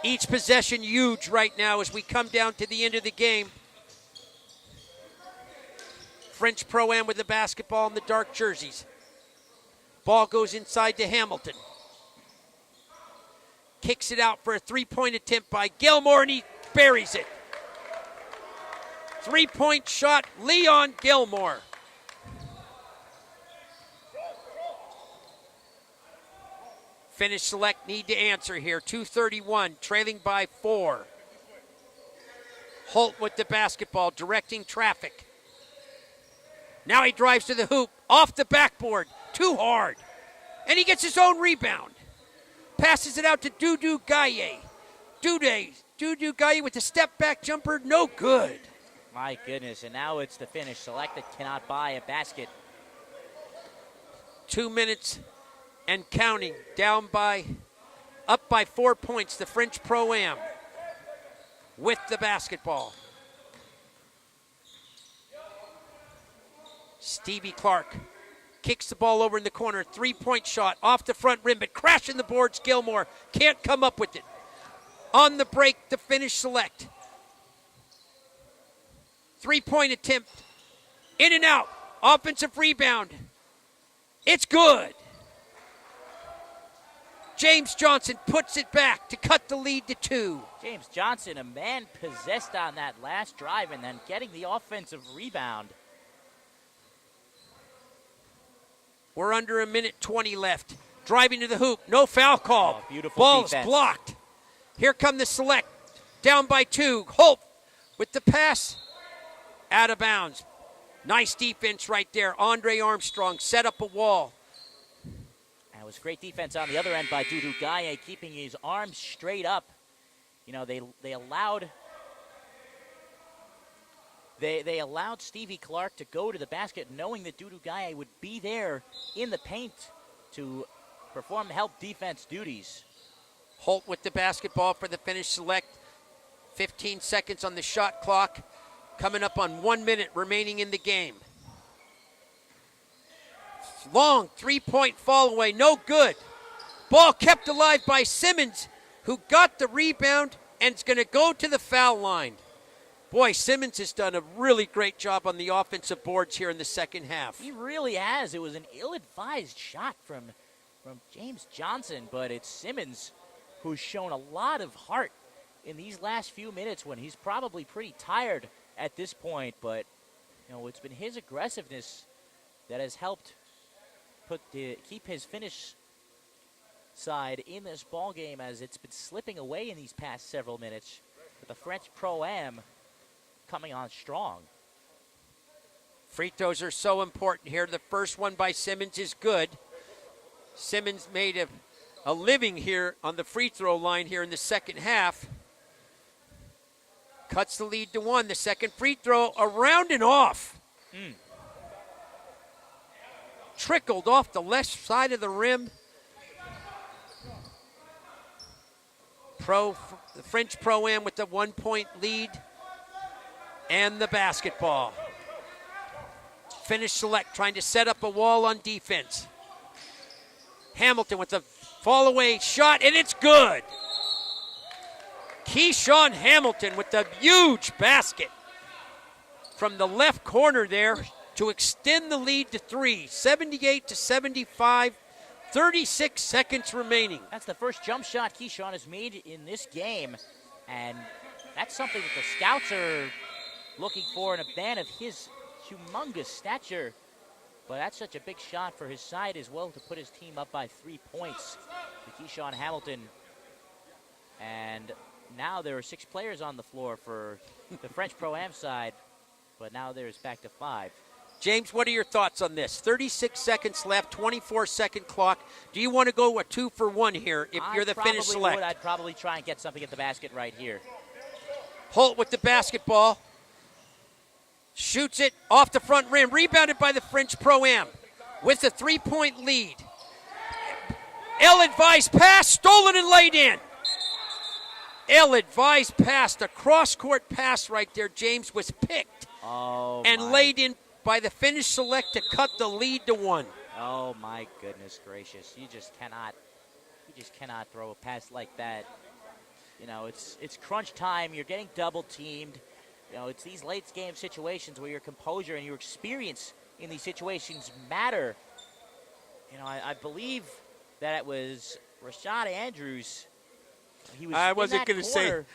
Each possession huge right now as we come down to the end of the game. French Pro-Am with the basketball in the dark jerseys. Ball goes inside to Hamilton. Kicks it out for a three-point attempt by Gilmore, and he buries it. Three-point shot, Leon Gilmore. Finnish Select need to answer here. 2:31, trailing by 4. Holt with the basketball, directing traffic. Now he drives to the hoop, off the backboard, too hard. And he gets his own rebound. Passes it out to Dudu Gaye. Dudu Gaye with the step-back jumper, no good. My goodness, and now it's the Finnish Select that cannot buy a basket. 2 minutes and counting, up by 4 points, the French Pro-Am with the basketball. Stevie Clark kicks the ball over in the corner, three-point shot off the front rim, but crashing the boards, Gilmore can't come up with it. On the break, the Finnish Select. Three-point attempt, in and out, offensive rebound. It's good. James Johnson puts it back to cut the lead to 2. James Johnson, a man possessed on that last drive and then getting the offensive rebound. We're under a minute 20 left. Driving to the hoop, no foul call. Oh, beautiful Ball's defense. blocked. Here come the Select, down by 2. Holt with the pass, out of bounds. Nice defense right there. Andre Armstrong set up a wall. It was great defense on the other end by Dudu Gaye, keeping his arms straight up. You know, they allowed Stevie Clark to go to the basket, knowing that Dudu Gaye would be there in the paint to perform help defense duties. Holt with the basketball for the Finnish Select. 15 seconds on the shot clock. Coming up on 1 minute remaining in the game. Long three-point fall away, no good. Ball kept alive by Simmons, who got the rebound and is going to go to the foul line. Boy, Simmons has done a really great job on the offensive boards here in the second half. He really has. It was an ill-advised shot from James Johnson, but it's Simmons who's shown a lot of heart in these last few minutes when he's probably pretty tired at this point. But, you know, it's been his aggressiveness that has helped keep his Finnish side in this ball game, as it's been slipping away in these past several minutes. But the French Pro-Am coming on strong. Free throws are so important here. The first one by Simmons is good. Simmons made a living here on the free throw line here in the second half. Cuts the lead to 1. The second free throw around and off. Trickled off the left side of the rim. The French Pro-Am with the 1-point lead and the basketball. Finnish Select trying to set up a wall on defense. Hamilton with a fall away shot, and it's good. Keyshawn Hamilton with the huge basket from the left corner there to extend the lead to 3, 78-75, 36 seconds remaining. That's the first jump shot Keyshawn has made in this game, and that's something that the scouts are looking for in a man of his humongous stature. But that's such a big shot for his side as well to put his team up by 3 points to Keyshawn Hamilton. And now there are 6 players on the floor for the French Pro-Am side, but now there's back to 5. James, what are your thoughts on this? 36 seconds left, 24-second clock. Do you want to go a 2-for-1 here if you're the Finnish Select? I'd probably try and get something at the basket right here. Holt with the basketball. Shoots it off the front rim. Rebounded by the French Pro-Am with a 3-point lead. Ill-advised pass, stolen and laid in. Ill-advised pass, the cross-court pass right there, James, was picked and laid in by the Finnish Select to cut the lead to 1. Oh my goodness gracious! You just cannot throw a pass like that. You know, it's crunch time. You're getting double teamed. You know, it's these late game situations where your composure and your experience in these situations matter. You know, I believe that it was Rashad Andrews. He was I wasn't going to say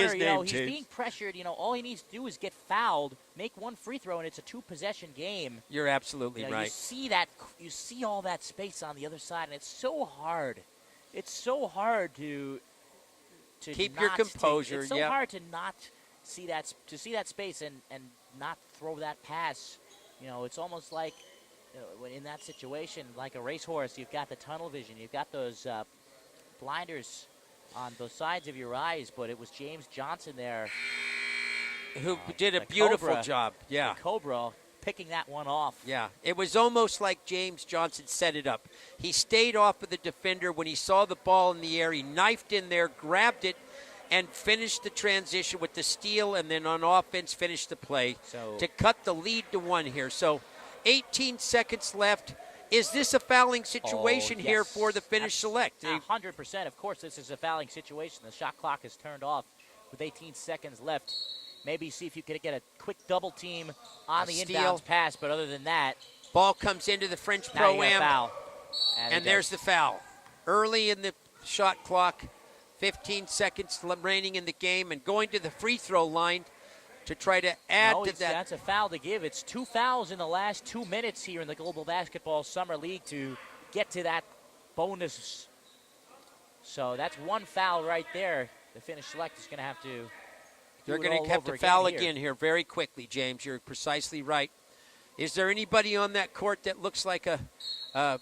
his name, you know, James. He's being pressured. You know, all he needs to do is get fouled, make one free throw, and it's a 2-possession game. You're absolutely right. You see all that space on the other side, and it's so hard. It's so hard to keep your composure. It's so hard to not see that space and not throw that pass. You know, it's almost like when in that situation, like a racehorse, you've got the tunnel vision, you've got those blinders on both sides of your eyes, but it was James Johnson there who did a beautiful job. Yeah, the Cobra picking that one off. Yeah, it was almost like James Johnson set it up. He stayed off of the defender when he saw the ball in the air. He knifed in there, grabbed it, and finished the transition with the steal, and then on offense finished the play to cut the lead to 1 here. So 18 seconds left. Is this a fouling situation here for the Finnish Select? 100%. Of course, this is a fouling situation. The shot clock is turned off with 18 seconds left. Maybe see if you could get a quick double team on the inbounds pass, but other than that. Ball comes into the French Pro-Am. Foul. And there's the foul. Early in the shot clock, 15 seconds remaining in the game, and going to the free throw line to try to add to that. That's a foul to give. It's 2 fouls in the last 2 minutes here in the Global Basketball Summer League to get to that bonus. So that's 1 foul right there. The Finnish Select is going to have to They're going to have to foul again here very quickly, James. You're precisely right. Is there anybody on that court that looks like a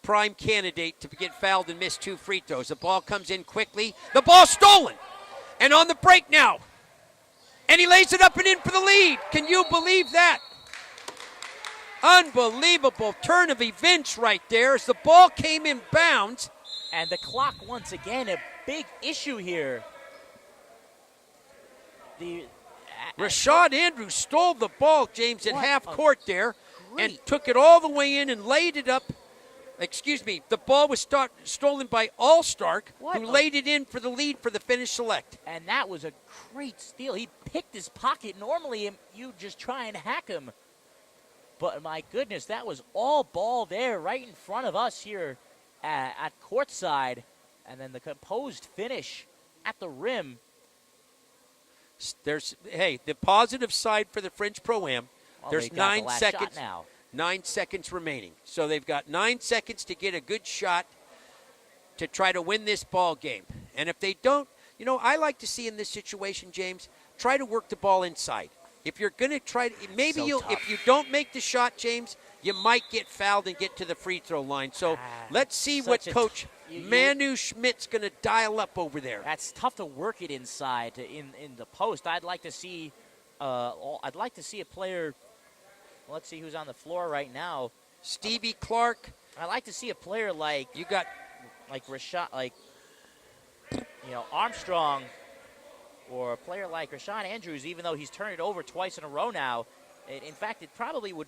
prime candidate to get fouled and miss 2 free throws? The ball comes in quickly. The ball's stolen. And on the break now. And he lays it up and in for the lead. Can you believe that? Unbelievable turn of events right there as the ball came in bounds. And the clock, once again, a big issue here. Rashad Andrews stole the ball, James, at half court there and took it all the way in and laid it up. Excuse me, the ball was stolen by All-Stark, who laid it in for the lead for the Finnish Select. And that was a great steal. He picked his pocket. Normally, you just try and hack him. But my goodness, that was all ball there right in front of us here at courtside. And then the composed finish at the rim. The positive side for the French Pro-Am, there's 9 seconds. 9 seconds remaining. So they've got 9 seconds to get a good shot to try to win this ball game. And if they don't, I like to see in this situation, James, try to work the ball inside. If you're going to try, if you don't make the shot, James, you might get fouled and get to the free throw line. So let's see what Coach Manu Schmidt's going to dial up over there. That's tough to work it inside in the post. I'd like to see a player. Let's see who's on the floor right now. Stevie Clark. I'd like to see a player like Rashad, Armstrong, or a player like Rashad Andrews. Even though he's turned it over twice in a row now, in fact, it probably would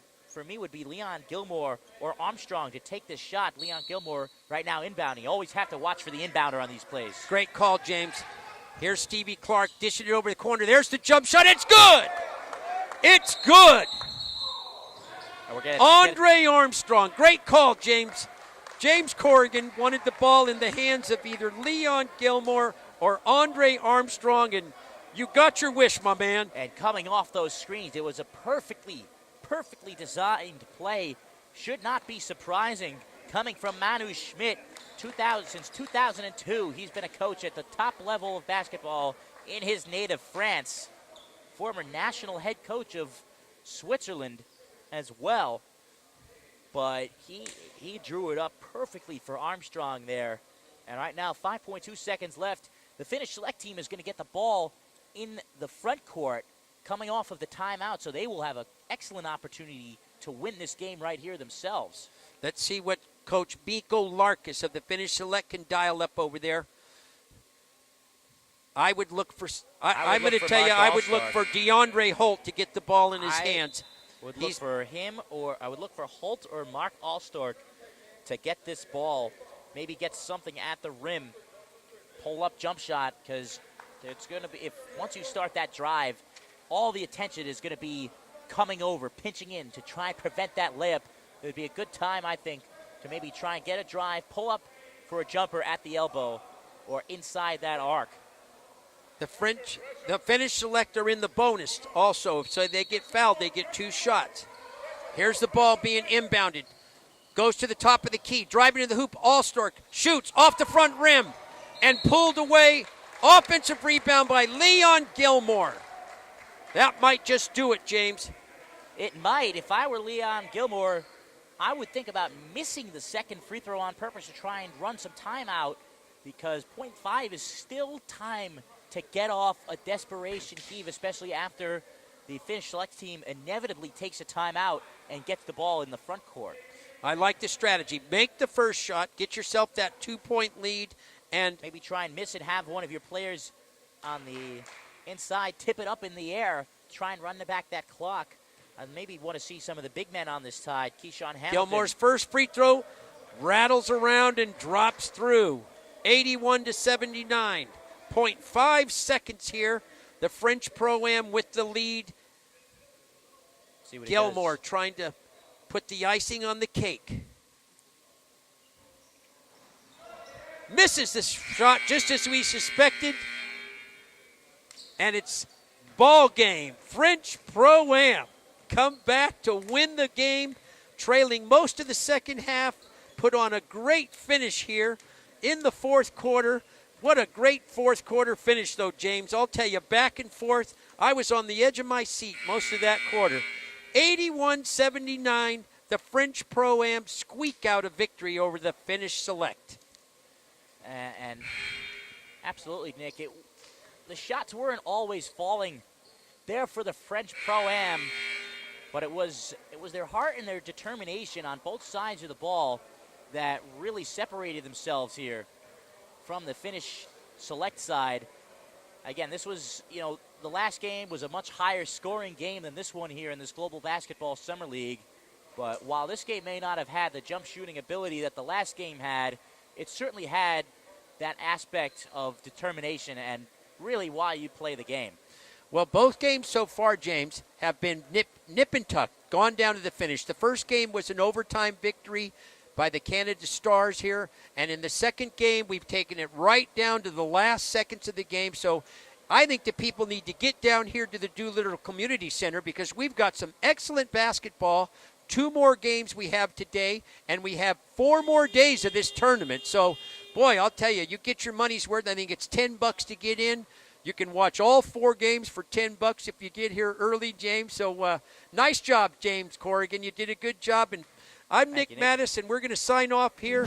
be Leon Gilmore or Armstrong to take this shot. Leon Gilmore right now inbounding. You always have to watch for the inbounder on these plays. Great call, James. Here's Stevie Clark dishing it over the corner. There's the jump shot. It's good. It's good. Andre Armstrong. Great call, James. James Corrigan wanted the ball in the hands of either Leon Gilmore or Andre Armstrong, and you got your wish, my man. And coming off those screens, it was a perfectly designed play. Should not be surprising coming from Manu Schmidt. Since 2002, he's been a coach at the top level of basketball in his native France. Former national head coach of Switzerland as well. But he drew it up perfectly for Armstrong there. And right now, 5.2 seconds left. The Finnish Select team is going to get the ball in the front court coming off of the timeout, so they will have an excellent opportunity to win this game right here themselves. Let's see what Coach Mikko Larkus of the Finnish Select can dial up over there. I would look for. I I'm would going look to for tell you, Mark I would look Allstar. for DeAndre Holt to get the ball in his I hands. would look for him, or I would look for Holt or Mark Allstork to get this ball, maybe get something at the rim, pull up jump shot, because it's going to be, if once you start that drive, all the attention is going to be coming over, pinching in to try and prevent that layup. It would be a good time, I think, to maybe try and get a drive, pull up for a jumper at the elbow or inside that arc. The Finnish Select are in the bonus also, so they get fouled, they get 2 shots. Here's the ball being inbounded. Goes to the top of the key, driving to the hoop. Allstork shoots off the front rim and pulled away. Offensive rebound by Leon Gilmore. That might just do it, James. It might. If I were Leon Gilmore, I would think about missing the second free throw on purpose to try and run some time out, because 0.5 is still time to get off a desperation heave, especially after the Finnish Select team inevitably takes a timeout and gets the ball in the front court. I like the strategy. Make the first shot, get yourself that 2-point lead, and maybe try and miss it, have one of your players on the inside tip it up in the air, try and run back that clock. I maybe want to see some of the big men on this side. Keyshawn Hamilton. Gilmore's first free throw rattles around and drops through. 81-79. 0.5 seconds here. The French Pro-Am with the lead. See what Gilmore trying to put the icing on the cake. Misses the shot just as we suspected. And it's ball game. French Pro-Am come back to win the game, trailing most of the second half, put on a great finish here in the fourth quarter. What a great fourth quarter finish, though, James. I'll tell you, back and forth. I was on the edge of my seat most of that quarter. 81-79, the French Pro-Am squeak out a victory over the Finnish Select. And absolutely, Nick, the shots weren't always falling there for the French Pro-Am, but it was their heart and their determination on both sides of the ball that really separated themselves here from the Finnish Select side. Again, this was, the last game was a much higher scoring game than this one here in this Global Basketball Summer League. But while this game may not have had the jump shooting ability that the last game had, it certainly had that aspect of determination and really why you play the game. Well, both games so far, James, have been nip and tuck, gone down to the finish. The first game was an overtime victory by the Canada Stars here, and in the second game, we've taken it right down to the last seconds of the game. So I think the people need to get down here to the Doolittle Community Center, because we've got some excellent basketball. 2 more games we have today, and we have 4 more days of this tournament. So, boy, I'll tell you, you get your money's worth. I think it's $10 to get in. You can watch all 4 games for $10 if you get here early, James. So nice job, James Corrigan. You did a good job. And I'm Nick Mattis, and we're going to sign off here.